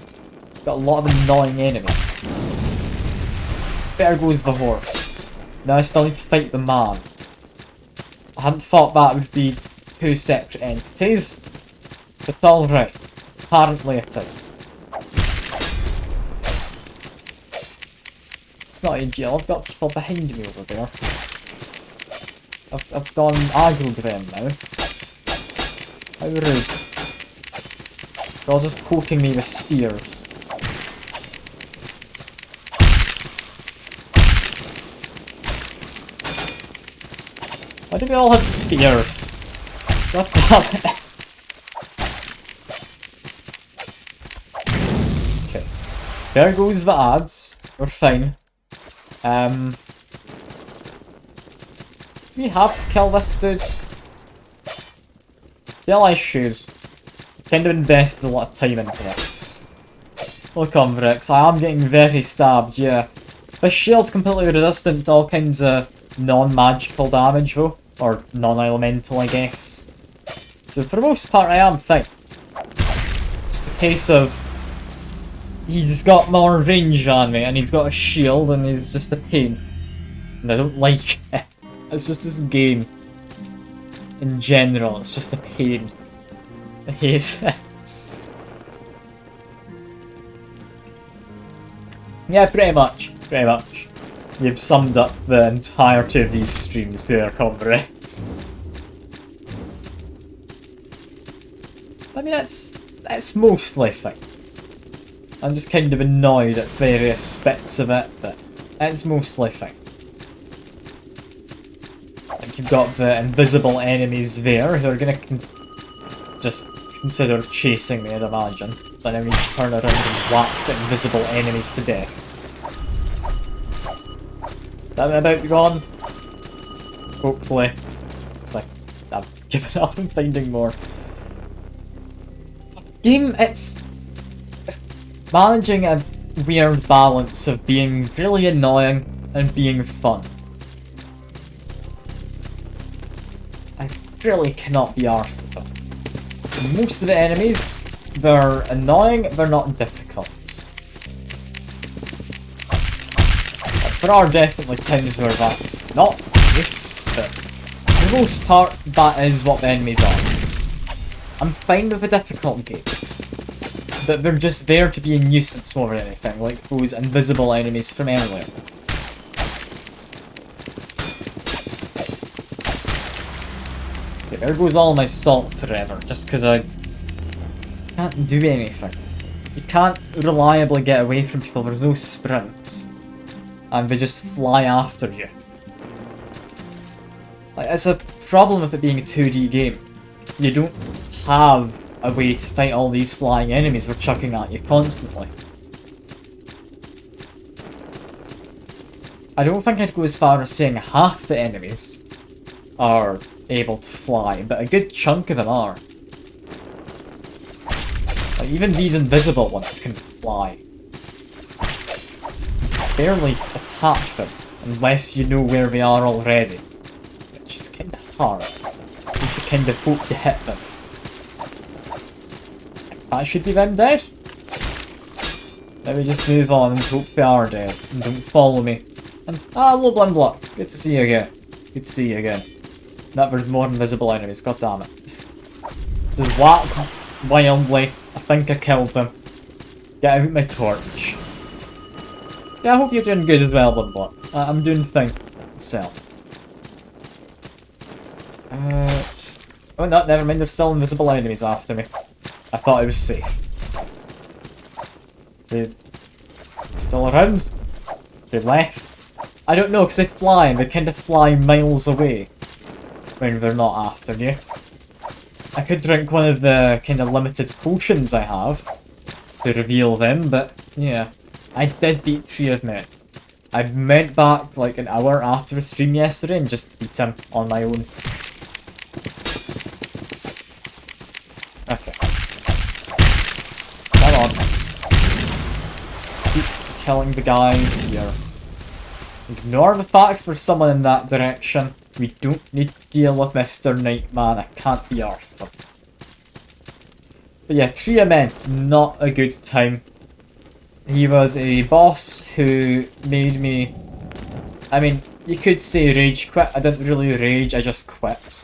got a lot of annoying enemies. There goes the horse. Now I still need to fight the man. I hadn't thought that would be two separate entities. But alright. Apparently it is. It's not ideal. I've got people behind me over there. I've gone aggroed them now. How rude. They're all just poking me with spears. Why do we all have spears? God damn it. Okay. There goes the ads. We're fine. Do we have to kill this dude? Well, I should. Kind of invested a lot of time into this. Look on Vrix, I am getting very stabbed, yeah. This shield's completely resistant to all kinds of non-magical damage though. Or non-elemental, I guess. So for the most part, I am fine. Just a case of... he's got more range on me, and he's got a shield, and he's just a pain. And I don't like it. It's just this game. In general, it's just a pain. I hate this. Yeah, pretty much. Pretty much. You've summed up the entirety of these streams there, comrades. I mean, that's mostly fine. I'm just kind of annoyed at various bits of it, but it's mostly fine. Like, you've got the invisible enemies there who are gonna just consider chasing me, I'd imagine. So I now need to turn around and whack the invisible enemies to death. That about gone? Hopefully. It's like, I've given up on finding more. Game, it's managing a weird balance of being really annoying and being fun. I really cannot be arsed with them. Most of the enemies, they're annoying, they're not difficult. There are definitely times where that's not the case, but for the most part, that is what the enemies are. I'm fine with a difficult game, but they're just there to be a nuisance more than anything, like those invisible enemies from earlier. Okay, there goes all my salt forever, just because I can't do anything. You can't reliably get away from people, there's no sprint. And they just fly after you. Like, it's a problem with it being a 2D game. You don't have a way to fight all these flying enemies they're chucking at you constantly. I don't think I'd go as far as saying half the enemies are able to fly, but a good chunk of them are. Like, even these invisible ones can fly. Barely attack them unless you know where they are already, which is kind of hard. So to kind of hope to hit them. That should be them dead. Let me just move on and hope they are dead and don't follow me. And hello Blimblop, good to see you again. Good to see you again. That there's more invisible enemies, god damn it. Just whack wildly. I think I killed them. Get out my torch. Yeah, I hope you're doing good as well, Blimblop. I'm doing fine myself. Oh no, never mind, there's still invisible enemies after me. I thought I was safe. They still around? They left? I don't know, because they fly and they kind of fly miles away when they're not after you. I could drink one of the kind of limited potions I have to reveal them, but yeah. I did beat 3 of them. I went back like an hour after the stream yesterday and just beat him on my own. Okay. Come on. Keep killing the guys here. Ignore the fact there's someone in that direction. We don't need to deal with Mr. Nightman. I can't be arsed with him. But yeah, 3 of men, not a good time. He was a boss who made me... I mean, you could say rage quit. I didn't really rage, I just quit.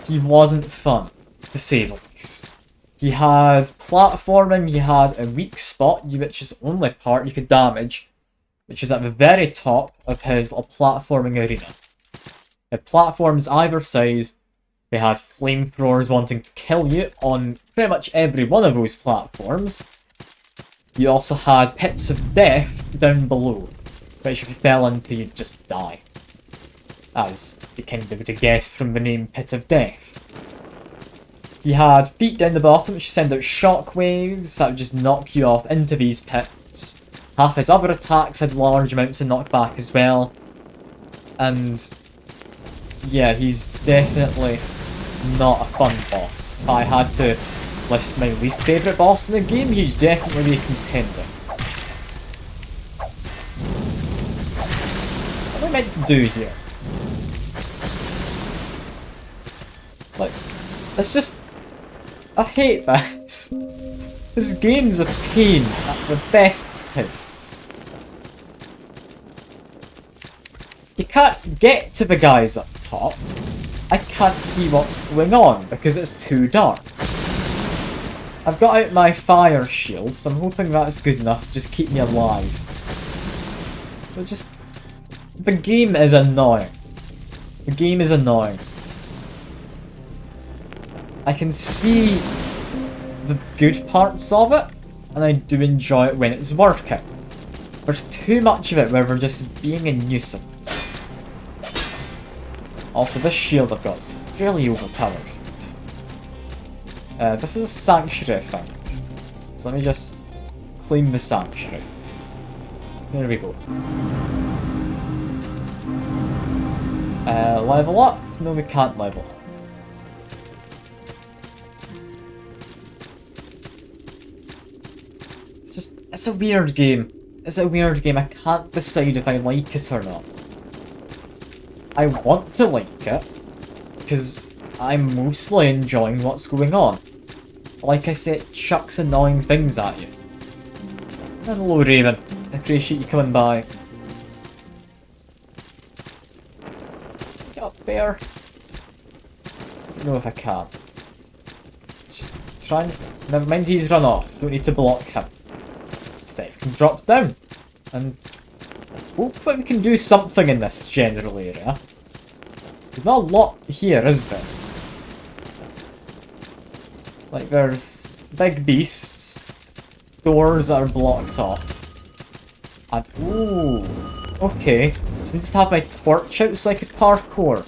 he wasn't fun, to say the least. He had platforming, he had a weak spot, which is the only part you could damage, which is at the very top of his little platforming arena. It platforms either side. They had flamethrowers wanting to kill you on pretty much every one of those platforms. You also had pits of death down below, which if you fell into, you'd just die. As you kind of would have guessed from the name Pit of Death. He had feet down the bottom, which send out shockwaves that would just knock you off into these pits. Half his other attacks had large amounts of knockback as well. And yeah, he's definitely not a fun boss. If I had to list my least favourite boss in the game, he'd definitely be a contender. What am I meant to do here? Like, it's just... I hate this. This game's a pain at the best of times. You can't get to the guys up top. I can't see what's going on because it's too dark. I've got out my fire shield, so I'm hoping that's good enough to just keep me alive. But just... the game is annoying. The game is annoying. I can see the good parts of it, and I do enjoy it when it's working. There's too much of it where we're just being a nuisance. Also, this shield I've got is fairly overpowered. This is a sanctuary, I think. So let me just claim the sanctuary. There we go. Level up? No, we can't level up. It's a weird game. It's a weird game. I can't decide if I like it or not. I want to like it, because I'm mostly enjoying what's going on. Like I said, it chucks annoying things at you. And hello, Raven. I appreciate you coming by. Get up there. I don't know if I can. Just try and... never mind, he's run off. Don't need to block him. Instead, we can drop down. And hopefully we can do something in this general area. There's not a lot here, is there? Like, there's big beasts, doors that are blocked off, and ooh, okay, so I just have my torch out so I could parkour.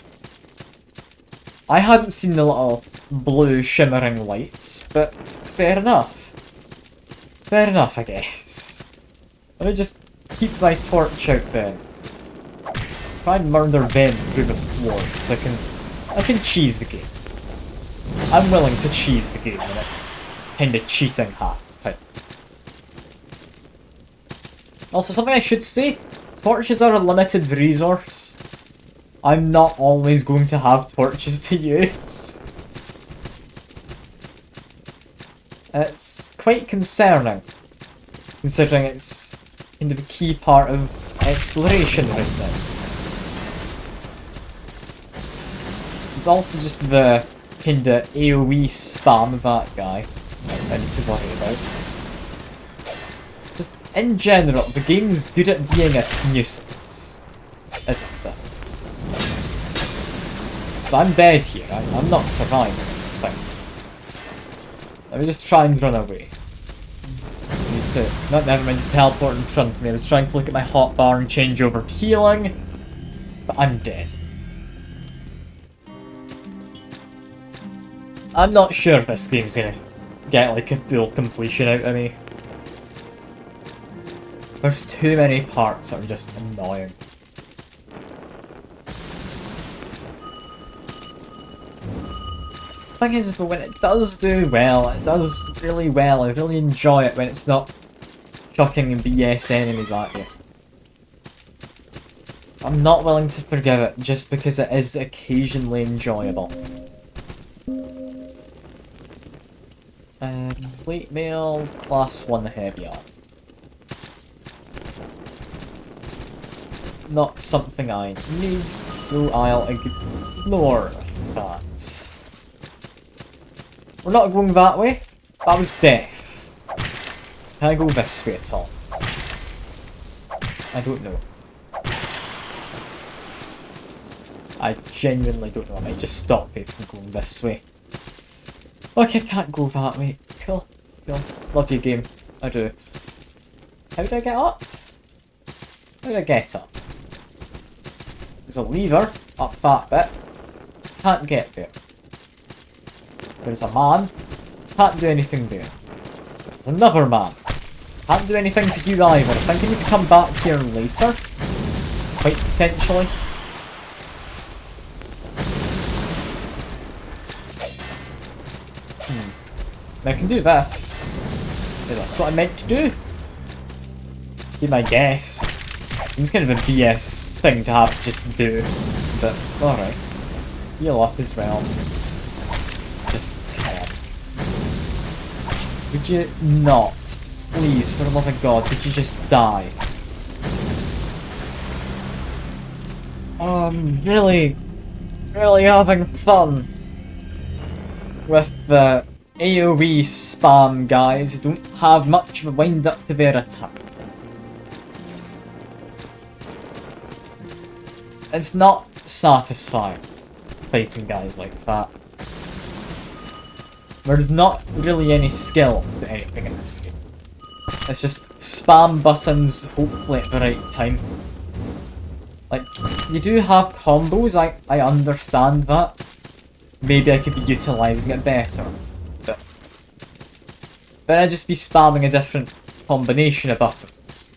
I hadn't seen the little blue shimmering lights, but fair enough. Fair enough, I guess. Let me just keep my torch out then. Try and murder them through the floor, so I can cheese the game. I'm willing to cheese the game when it's kind of cheating half. Also, something I should say, torches are a limited resource. I'm not always going to have torches to use. It's quite concerning, considering it's kind of a key part of exploration right now. It's also just the kind of AoE spam of that guy I need to worry about. Just in general, the game's good at being a nuisance, isn't it? So I'm dead here, I'm not surviving anything. Let me just try and run away. I need to, never mind to teleport in front of me. I was trying to look at my hotbar and change over to healing, but I'm dead. I'm not sure if this game's gonna get like a full completion out of me. There's too many parts that are just annoying. Thing is, but when it does do well, it does really well. I really enjoy it when it's not chucking BS enemies at you. I'm not willing to forgive it just because it is occasionally enjoyable. Plate mail, class 1 heavy arm. Not something I need, so I'll ignore that. We're not going that way. That was death. Can I go this way at all? I don't know. I genuinely don't know. I might just stop me from going this way. Okay, can't go that way. Cool. Cool. Love your game. I do. How do I get up? How do I get up? There's a lever up that bit. Can't get there. There's a man. Can't do anything there. There's another man. Can't do anything to you either. I think I need to come back here later. Quite potentially. Now I can do this. Is this what I meant to do? Be my guess. Seems kind of a BS thing to have to just do. But, alright. Heal up as well. Just come on. Would you not? Please, for the love of God, would you just die? Oh, I'm really having fun with the AoE spam guys who don't have much of a wind up to their attack. It's not satisfying fighting guys like that. There's not really any skill to anything in this game. It's just spam buttons, hopefully at the right time. Like, you do have combos, I understand that. Maybe I could be utilising it better. But I'd just be spamming a different combination of buttons.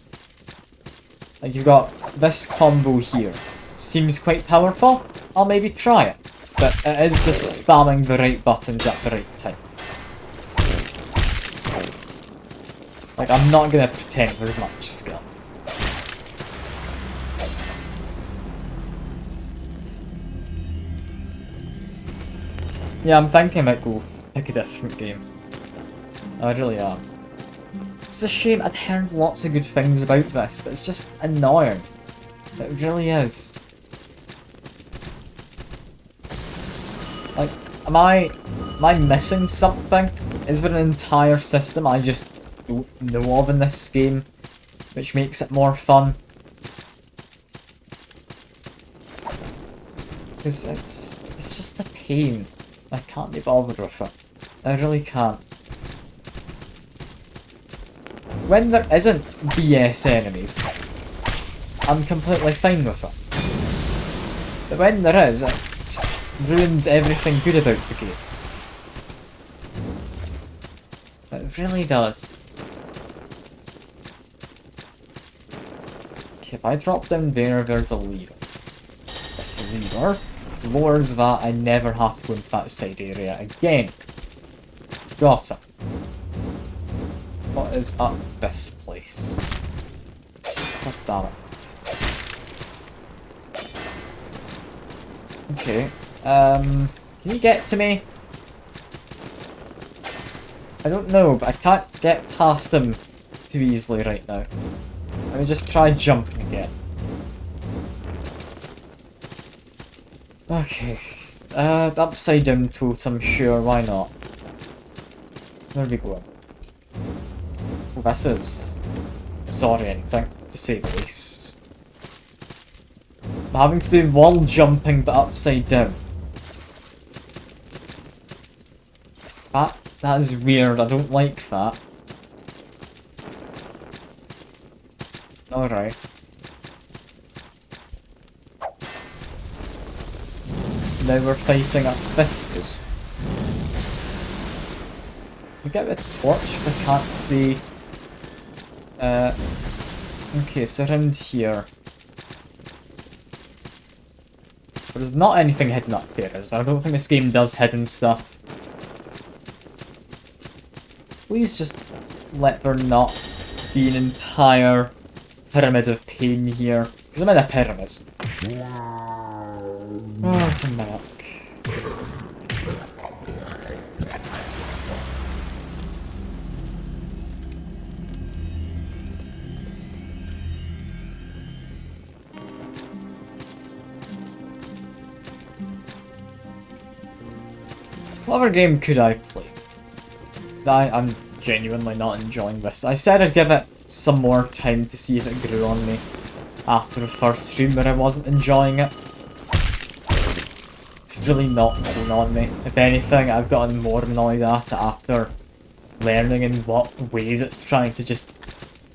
Like, you've got this combo here. Seems quite powerful. I'll maybe try it. But it is just spamming the right buttons at the right time. Like, I'm not gonna pretend there's much skill. Yeah, I'm thinking I might go pick a different game. I really am. It's a shame. I'd heard lots of good things about this, but it's just annoying. It really is. Like, am I missing something? Is there an entire system I just don't know of in this game, which makes it more fun? Because it's just a pain. I can't be bothered with it. I really can't. When there isn't BS enemies, I'm completely fine with it. But when there is, it just ruins everything good about the game. It really does. Okay, if I drop down there, there's a lever. This lever lowers that I never have to go into that side area again. Got it. What is up this place? God damn it. Okay. Can you get to me? I don't know, but I can't get past him too easily right now. Let me just try jumping again. Okay. The upside down totem, sure, why not? There we go. Well, this is disorienting, to say the least. I'm having to do wall jumping but upside down. That is weird, I don't like that. Alright. So now we're fighting a fisted. Can I get a torch because I can't see. Okay, so around here. There's not anything hidden up here, is there? I don't think this game does hidden stuff. Please just let there not be an entire pyramid of pain here. Because I'm in a pyramid. Oh, some milk. What other game could I play? I'm genuinely not enjoying this. I said I'd give it some more time to see if it grew on me after the first stream where I wasn't enjoying it. It's really not grown on me. If anything, I've gotten more annoyed at it after learning in what ways it's trying to just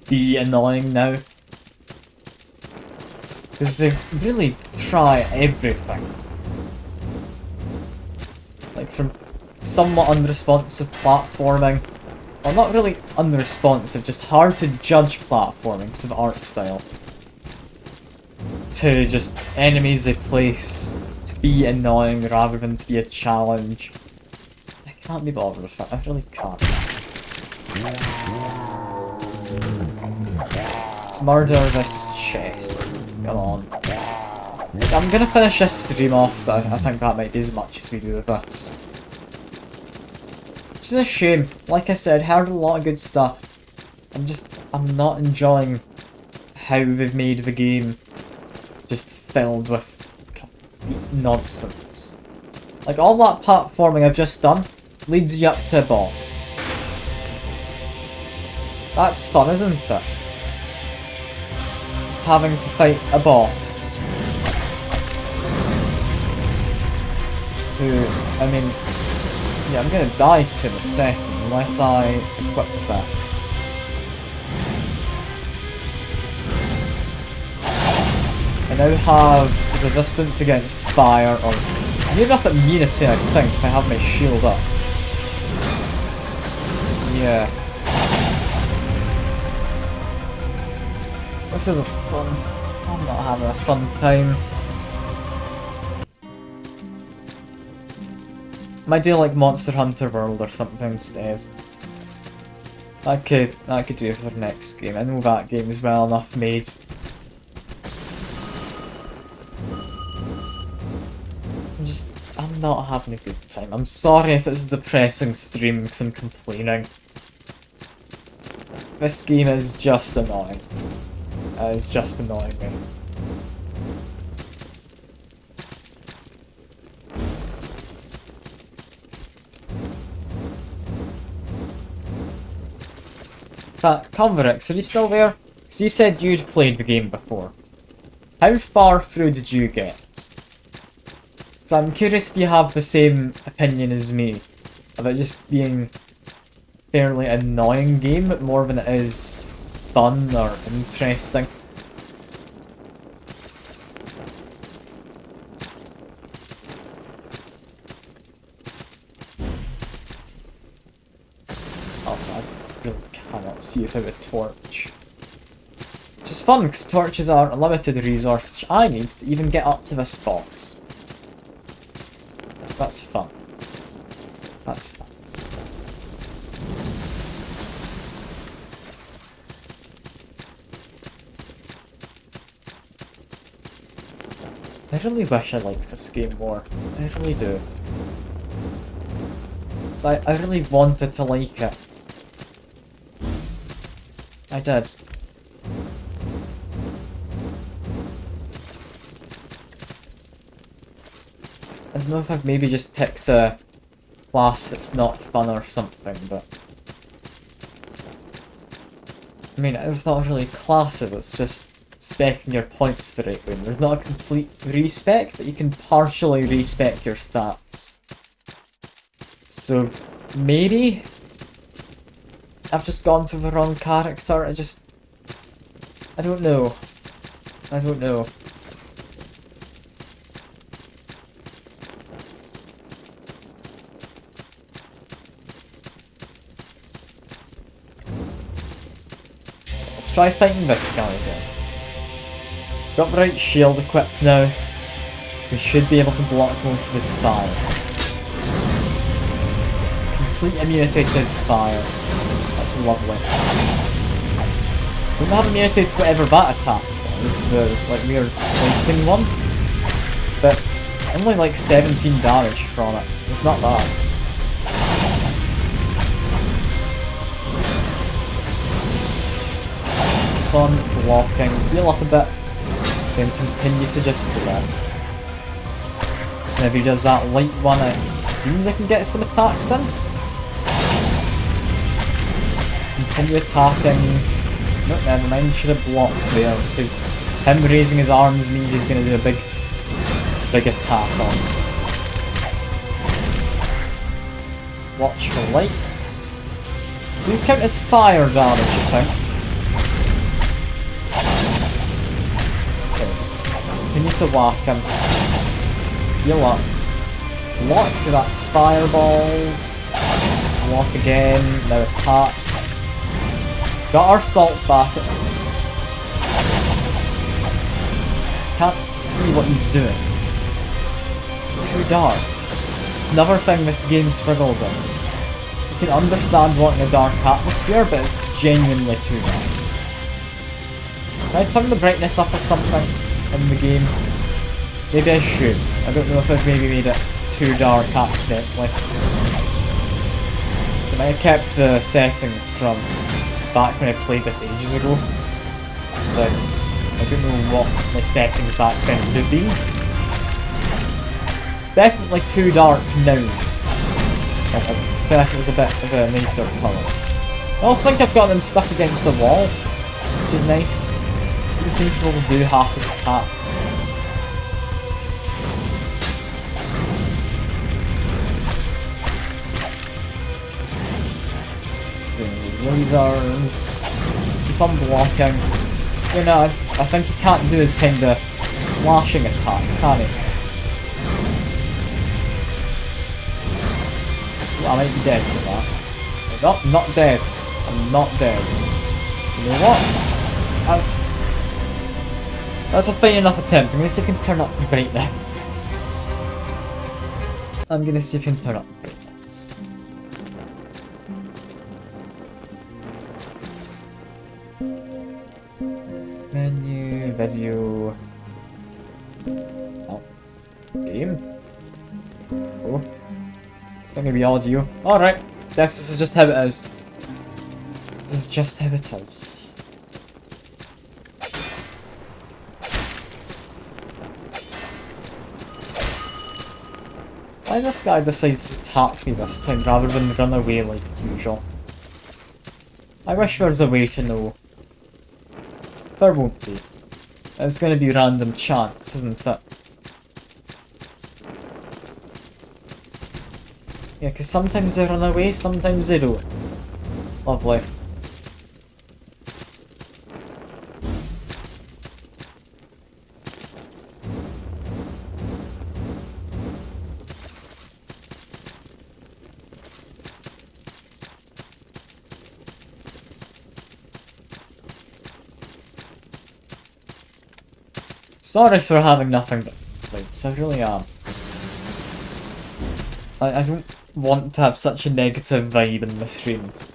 be annoying now. Because they really try everything. Like from somewhat unresponsive platforming, well not really unresponsive, just hard to judge platforming because of art style, to just enemies they place to be annoying rather than to be a challenge. I can't be bothered with it, I really can't. Let's murder this chest. Come on. I'm gonna finish this stream off, but I think that might be as much as we do with this. Which is a shame. Like I said, heard a lot of good stuff. I'm not enjoying how they've made the game just filled with complete nonsense. Like all that platforming I've just done leads you up to a boss. That's fun, isn't it? Just having to fight a boss. Who, I mean, yeah, I'm gonna die to in a second unless I equip this. I now have resistance against fire, or I need up immunity, I think, if I have my shield up. Yeah. This isn't fun. I'm not having a fun time. Might do like Monster Hunter World or something instead. That could do it for the next game. I know that game is well enough made. I'm not having a good time. I'm sorry if it's a depressing stream because I'm complaining. This game is just annoying. It's just annoying me. Converix, are you still there? Because you said you'd played the game before. How far through did you get? So I'm curious if you have the same opinion as me about just being fairly annoying game more than it is fun or interesting. Also, I really cannot see without a torch. Which is fun because torches are a limited resource which I need to even get up to this boss. So that's fun. That's fun. I really wish I liked this game more. I really do. I really wanted to like it. I did. I don't know if I've maybe just picked a class that's not fun or something, but... I mean, there's not really classes, it's just specking your points the right way. There's not a complete respec, but you can partially respec your stats. So, maybe I've just gone for the wrong character, I don't know. I don't know. Let's try fighting this guy again. Got the right shield equipped now. We should be able to block most of his fire. Complete immunity to his fire. That's lovely. Don't have immunity to whatever that attack was, the like weird slicing one. But only like 17 damage from it. It's not bad. Fun, blocking, heal up a bit, then continue to just block. And if he does that light one, it seems I can get some attacks in. continue attacking. No, never mind, should have blocked there, because him raising his arms means he's going to do a big attack on. Watch for lights. Do you count as fire damage, you think? Okay, just continue to whack him. Heal up. Block, that's fireballs. Block again, now attack. Got our salt back at least. Can't see what he's doing. It's too dark. Another thing this game struggles in. You can understand wanting a dark atmosphere, but it's genuinely too dark. Can I turn the brightness up or something in the game? Maybe I should. I don't know if I've maybe made it too dark accidentally. So I might have kept the settings from back when I played this ages ago. But I don't know what my settings back then would have been. It's definitely too dark now. I bet it was a bit of a nicer colour. I also think I've got them stuck against the wall, which is nice. It seems to be able to do half his attacks. Lasers. Just keep on blocking. You know, I think he can't do his kind of slashing attack, can he? Well, I might be dead to that. Not dead. I'm not dead. You know what? That's a fine enough attempt. I'm gonna see if I can turn up the brightness. I'm gonna see if I can turn up the brightness. Menu, video. Oh. Game. Oh. It's not gonna be audio. Alright. This is just how it is. This is just how it is. Why has this guy decided to attack me this time rather than run away like usual? I wish there was a way to know. There won't be. It's going to be random chance, isn't it? Yeah, because sometimes they run away, sometimes they don't. Lovely. Sorry for having nothing but lights, I really am. I don't want to have such a negative vibe in my streams.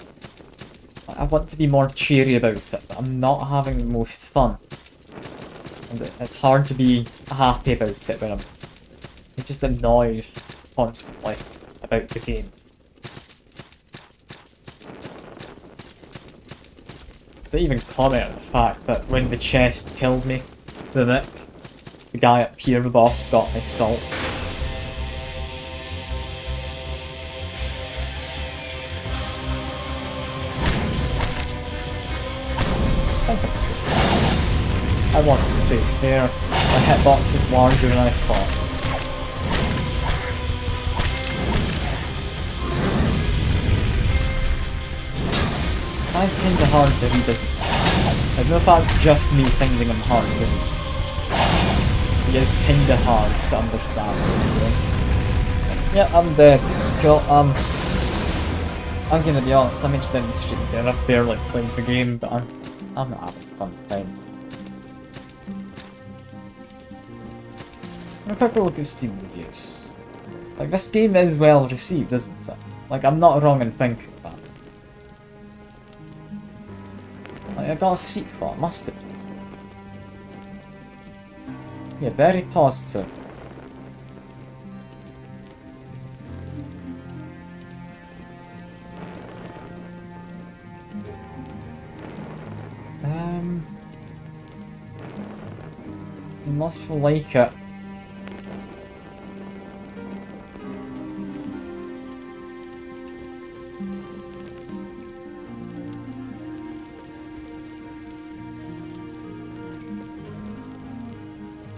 I want to be more cheery about it, but I'm not having the most fun. And it's hard to be happy about it when I'm just annoyed constantly about the game. They even comment on the fact that when the chest killed me, the guy up here, the boss, got my salt. I think I'm safe. I wasn't safe there. My hitbox is larger than I thought. This guy's kinda hard that he doesn't. I don't know if that's just me thinking I'm hard, but he is kinda hard to understand what he's doing. Yeah, I'm dead. Cool, I'm gonna be honest, I'm just in the stream here. I've barely played the game, but I'm not having a fun time. I'll quick look at Steam reviews. Like, this game is well received, isn't it? Like, I'm not wrong in thinking that. Like, I got a sequel, it must have been. Yeah, very positive. You must like it.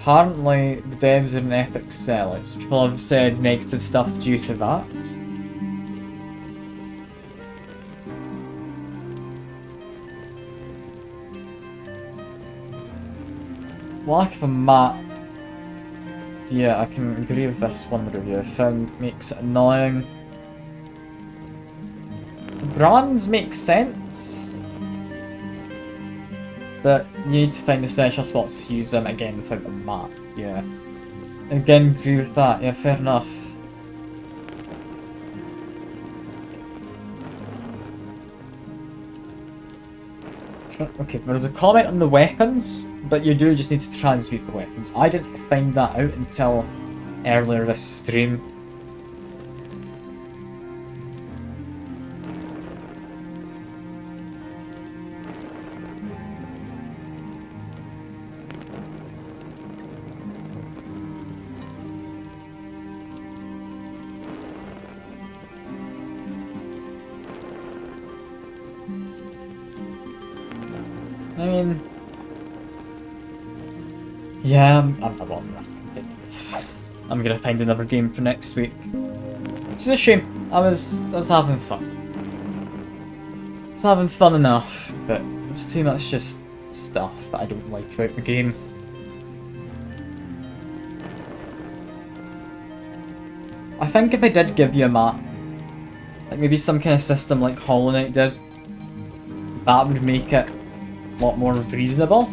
apparently the devs are an epic sellouts. People have said negative stuff due to that. Lack of a map. Yeah, I can agree with this one review. I found makes it annoying. The brands make sense, but you need to find the special spots to use them again without a map. Yeah. Again, agree with that. Yeah, fair enough. Okay, there's a comment on the weapons, but you do just need to transmute the weapons. I didn't find that out until earlier this stream. I mean, yeah, I'm not bothered enough to continue this. I'm gonna find another game for next week. Which is a shame. I was having fun. I was having fun enough, but there's too much just stuff that I don't like about the game. I think if I did give you a map, like maybe some kind of system like Hollow Knight did, that would make it a lot more reasonable.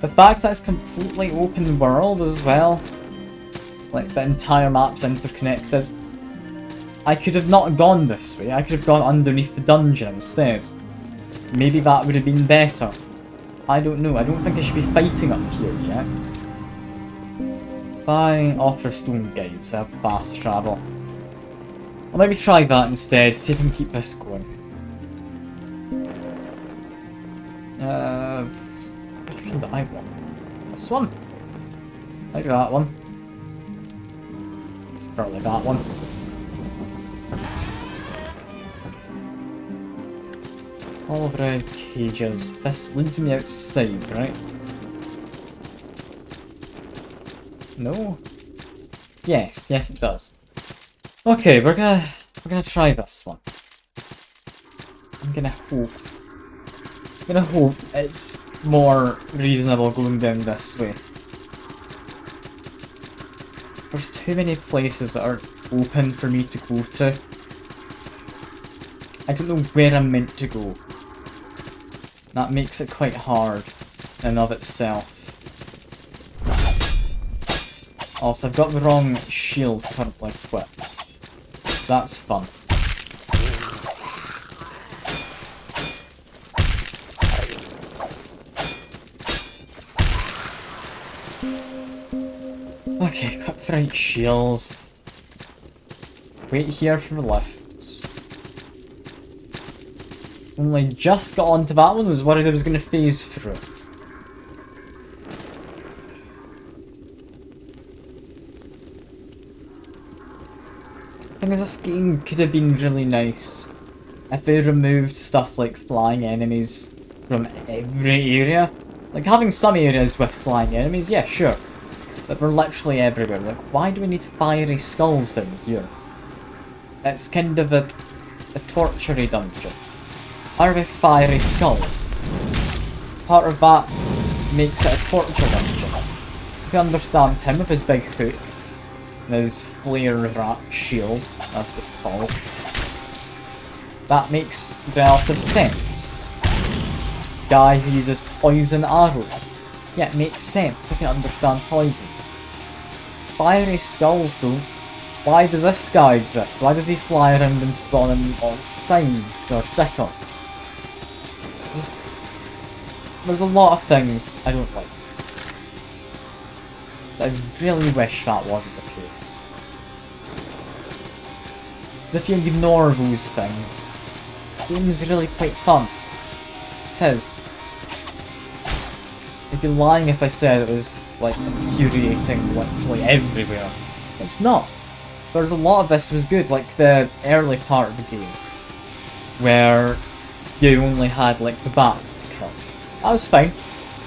The fact that it's completely open world as well, like the entire map's interconnected, I could have not gone this way, I could have gone underneath the dungeon instead. Maybe that would have been better. I don't know, I don't think I should be fighting up here yet. Buy Offer Stone Guides, I have fast travel. I'll maybe try that instead, see if I can keep this going. Which one do I want? This one? Like that one. It's probably that one. All red cages. This leads me outside, right? No? Yes, yes it does. Okay, we're gonna try this one. I'm gonna hope it's more reasonable going down this way. There's too many places that are open for me to go to. I don't know where I'm meant to go. That makes it quite hard in and of itself. Also, I've got the wrong shield currently equipped. That's fun. Okay, cut the right shield. Wait here for the lifts. Only just got onto that one, was worried I was going to phase through it. I think this game could have been really nice if they removed stuff like flying enemies from every area. Like having some areas with flying enemies, yeah, sure. But they're literally everywhere. Like, why do we need fiery skulls down here? It's kind of a tortury dungeon. Are they fiery skulls? Part of that makes it a torture dungeon. If you understand him with his big hook, and his flare rack shield, that's what it's called, that makes relative sense. Guy who uses poison arrows. Yeah, it makes sense. I can understand poison. Fiery skulls though. Why does this guy exist? Why does he fly around and spawn in all signs or seconds? There's a lot of things I don't like. I really wish that wasn't the case. Because if you ignore those things, the game's really quite fun. It is. I'd be lying if I said it was, like, infuriating literally everywhere. It's not. There's a lot of this was good, like the early part of the game, where you only had, like, the bats to kill. That was fine.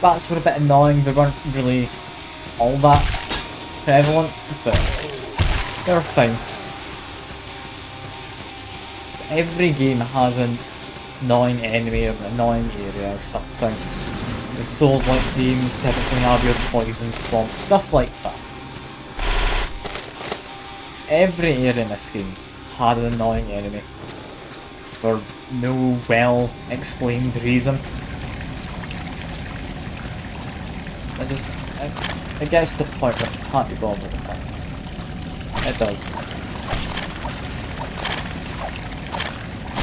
Bats were a bit annoying, they weren't really all that prevalent, but they're fine. Just every game has an annoying enemy or an annoying area or something. The Souls-like games typically have your poison swamp, stuff like that. Every area in this game's had an annoying enemy for no well-explained reason. It gets to the point where I can't be bothered with that. It does.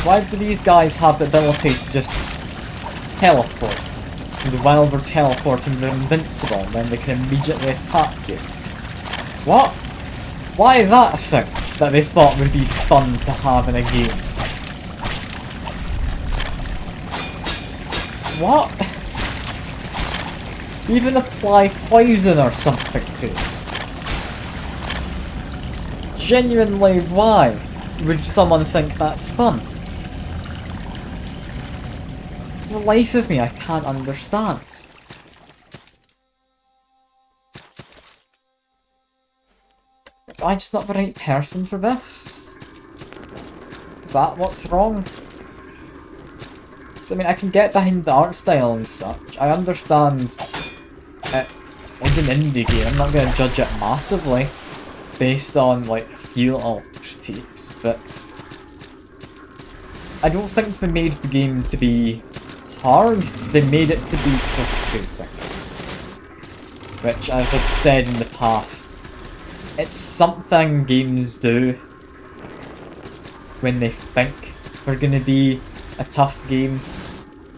Why do these guys have the ability to just teleport? And while they're teleporting, they're invincible, and then they can immediately attack you. What? Why is that a thing that they thought would be fun to have in a game? What? Even apply poison or something to it. Genuinely, why would someone think that's fun? For the life of me, I can't understand. Am I just not the right person for this? Is that what's wrong? So, I mean, I can get behind the art style and such. I understand it's an indie game. I'm not going to judge it massively based on, like, a few little critiques, but I don't think they made the game to be hard. They made it to be frustrating. Which, as I've said in the past, it's something games do when they think they're going to be a tough game.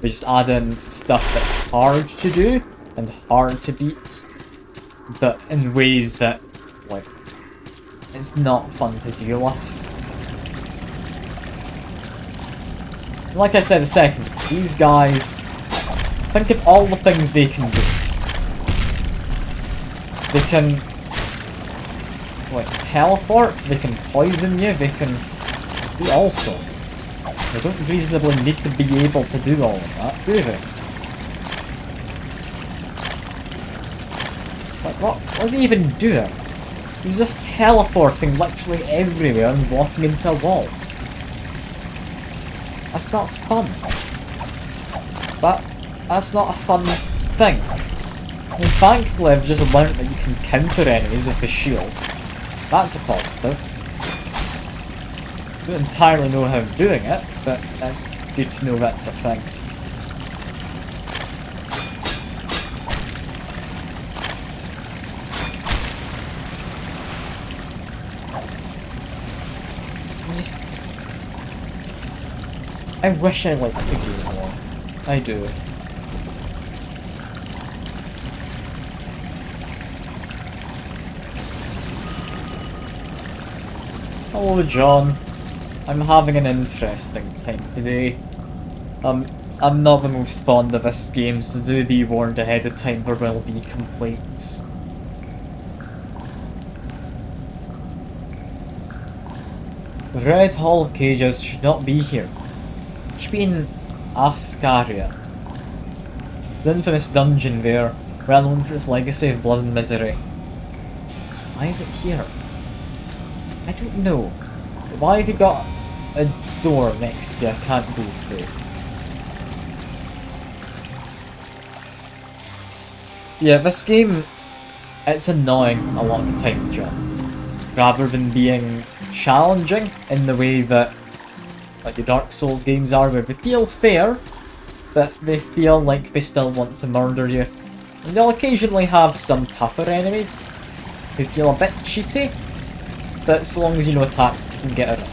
They just add in stuff that's hard to do and hard to beat, but in ways that, like, it's not fun to deal with. Like I said a second, these guys, think of all the things they can do. They can, like, teleport, they can poison you, they can do all sorts. They don't reasonably need to be able to do all of that, do they? Like, what's he even doing? He's just teleporting literally everywhere and walking into a wall. That's not fun. That's not a fun thing. I mean, thankfully I've just learnt that you can counter enemies with the shield. That's a positive. I don't entirely know how I'm doing it, but that's good to know that's a thing. I wish I liked the game more. I do. Hello, John. I'm having an interesting time today. I'm not the most fond of this game, so do be warned ahead of time there will be complaints. The Red Hall of Cages should not be here. It should be in Ascaria. It's an infamous dungeon there, well known for its legacy of blood and misery. So why is it here? I don't know. Why have you got a door next to you I can't go through? Yeah, this game, it's annoying a lot of the time, John. Rather than being challenging in the way that, like, the Dark Souls games are, where they feel fair, but they feel like they still want to murder you. And they'll occasionally have some tougher enemies who feel a bit cheaty, but so long as you know a tactic, you can get around.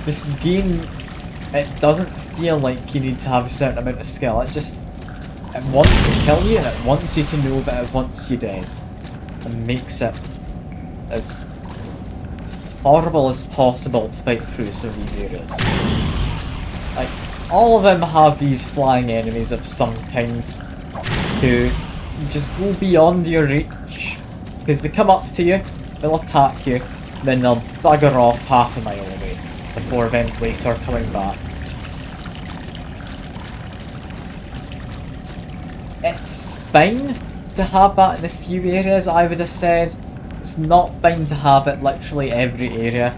This game, it doesn't feel like you need to have a certain amount of skill. It wants to kill you, and it wants you to know that it wants you dead. And makes it as horrible as possible to fight through some of these areas. Like, all of them have these flying enemies of some kind who just go beyond your reach. Because they come up to you, they'll attack you, then they'll bugger off half a mile away before eventually start coming back. It's fine to have that in a few areas, I would have said. It's not fine to have it literally every area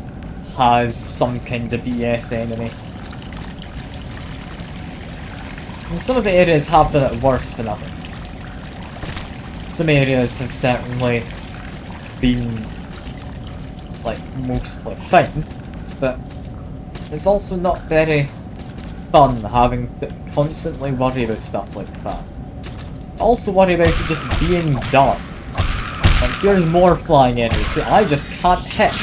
has some kind of BS enemy. And some of the areas have done it worse than others. Some areas have certainly been, like, mostly fine, but it's also not very fun having to constantly worry about stuff like that. Also worry about it just being dark. Like, there's more flying enemies, so I just can't hit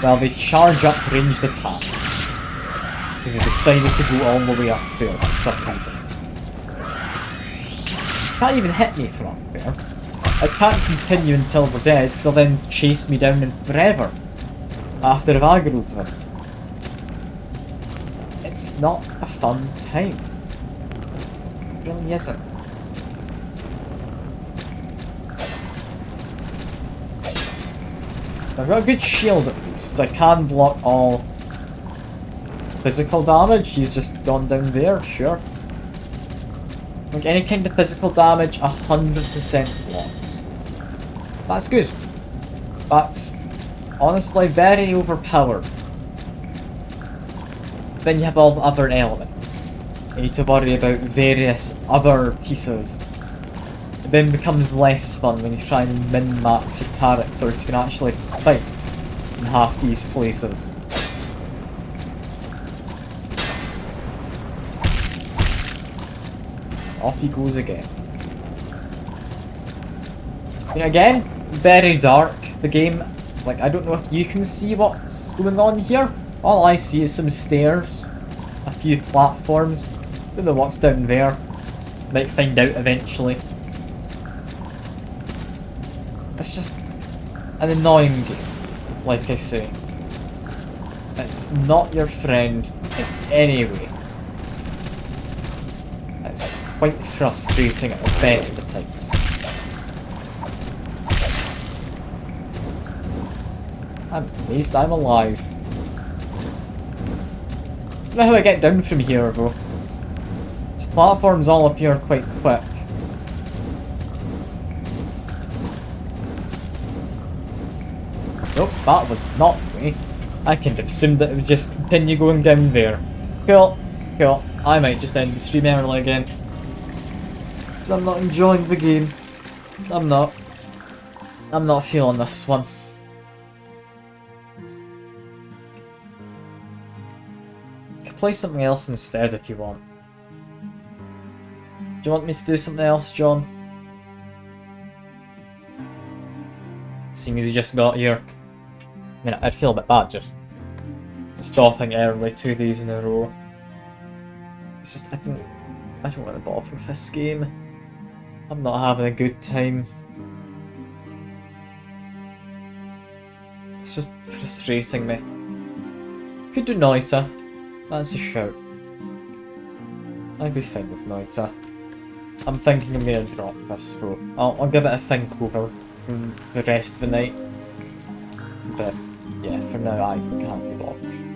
while they charge up ranged attacks. Because they decided to go all the way up there for some reason. Can't even hit me from up there. I can't continue until they're dead, because they'll then chase me down in forever after I've aggroed them. It's not a fun time. It really isn't. I've got a good shield at least, so I can block all physical damage. He's just gone down there, sure. Like any kind of physical damage, 100% blocks. That's good. That's honestly very overpowered. Then you have all the other elements. You need to worry about various other pieces. It then becomes less fun when you try and min-max your characters so you can actually fight in half these places. Off he goes again. You know, again, very dark, the game. Like, I don't know if you can see what's going on here. All I see is some stairs, a few platforms. Don't know what's down there. Might find out eventually. It's just an annoying game, like I say. It's not your friend in any way. It's quite frustrating at the best of times. At least I'm alive. I don't know how I get down from here though. These platforms all appear quite quick. Nope, that was not me. I can assume that it would just continue going down there. Cool, cool. I might just end the stream early again. Because I'm not enjoying the game. I'm not feeling this one. You can play something else instead if you want. Do you want me to do something else, John? Seeing as you just got here. I mean, I feel a bit bad just stopping early 2 days in a row. It's just, I don't want to bother with this game. I'm not having a good time. It's just frustrating me. Could do Noita. That's a shout. I'd be fine with Noita. I'm thinking I'm gonna drop this though. I'll give it a think over for the rest of the night. But yeah, for now I can't be bothered.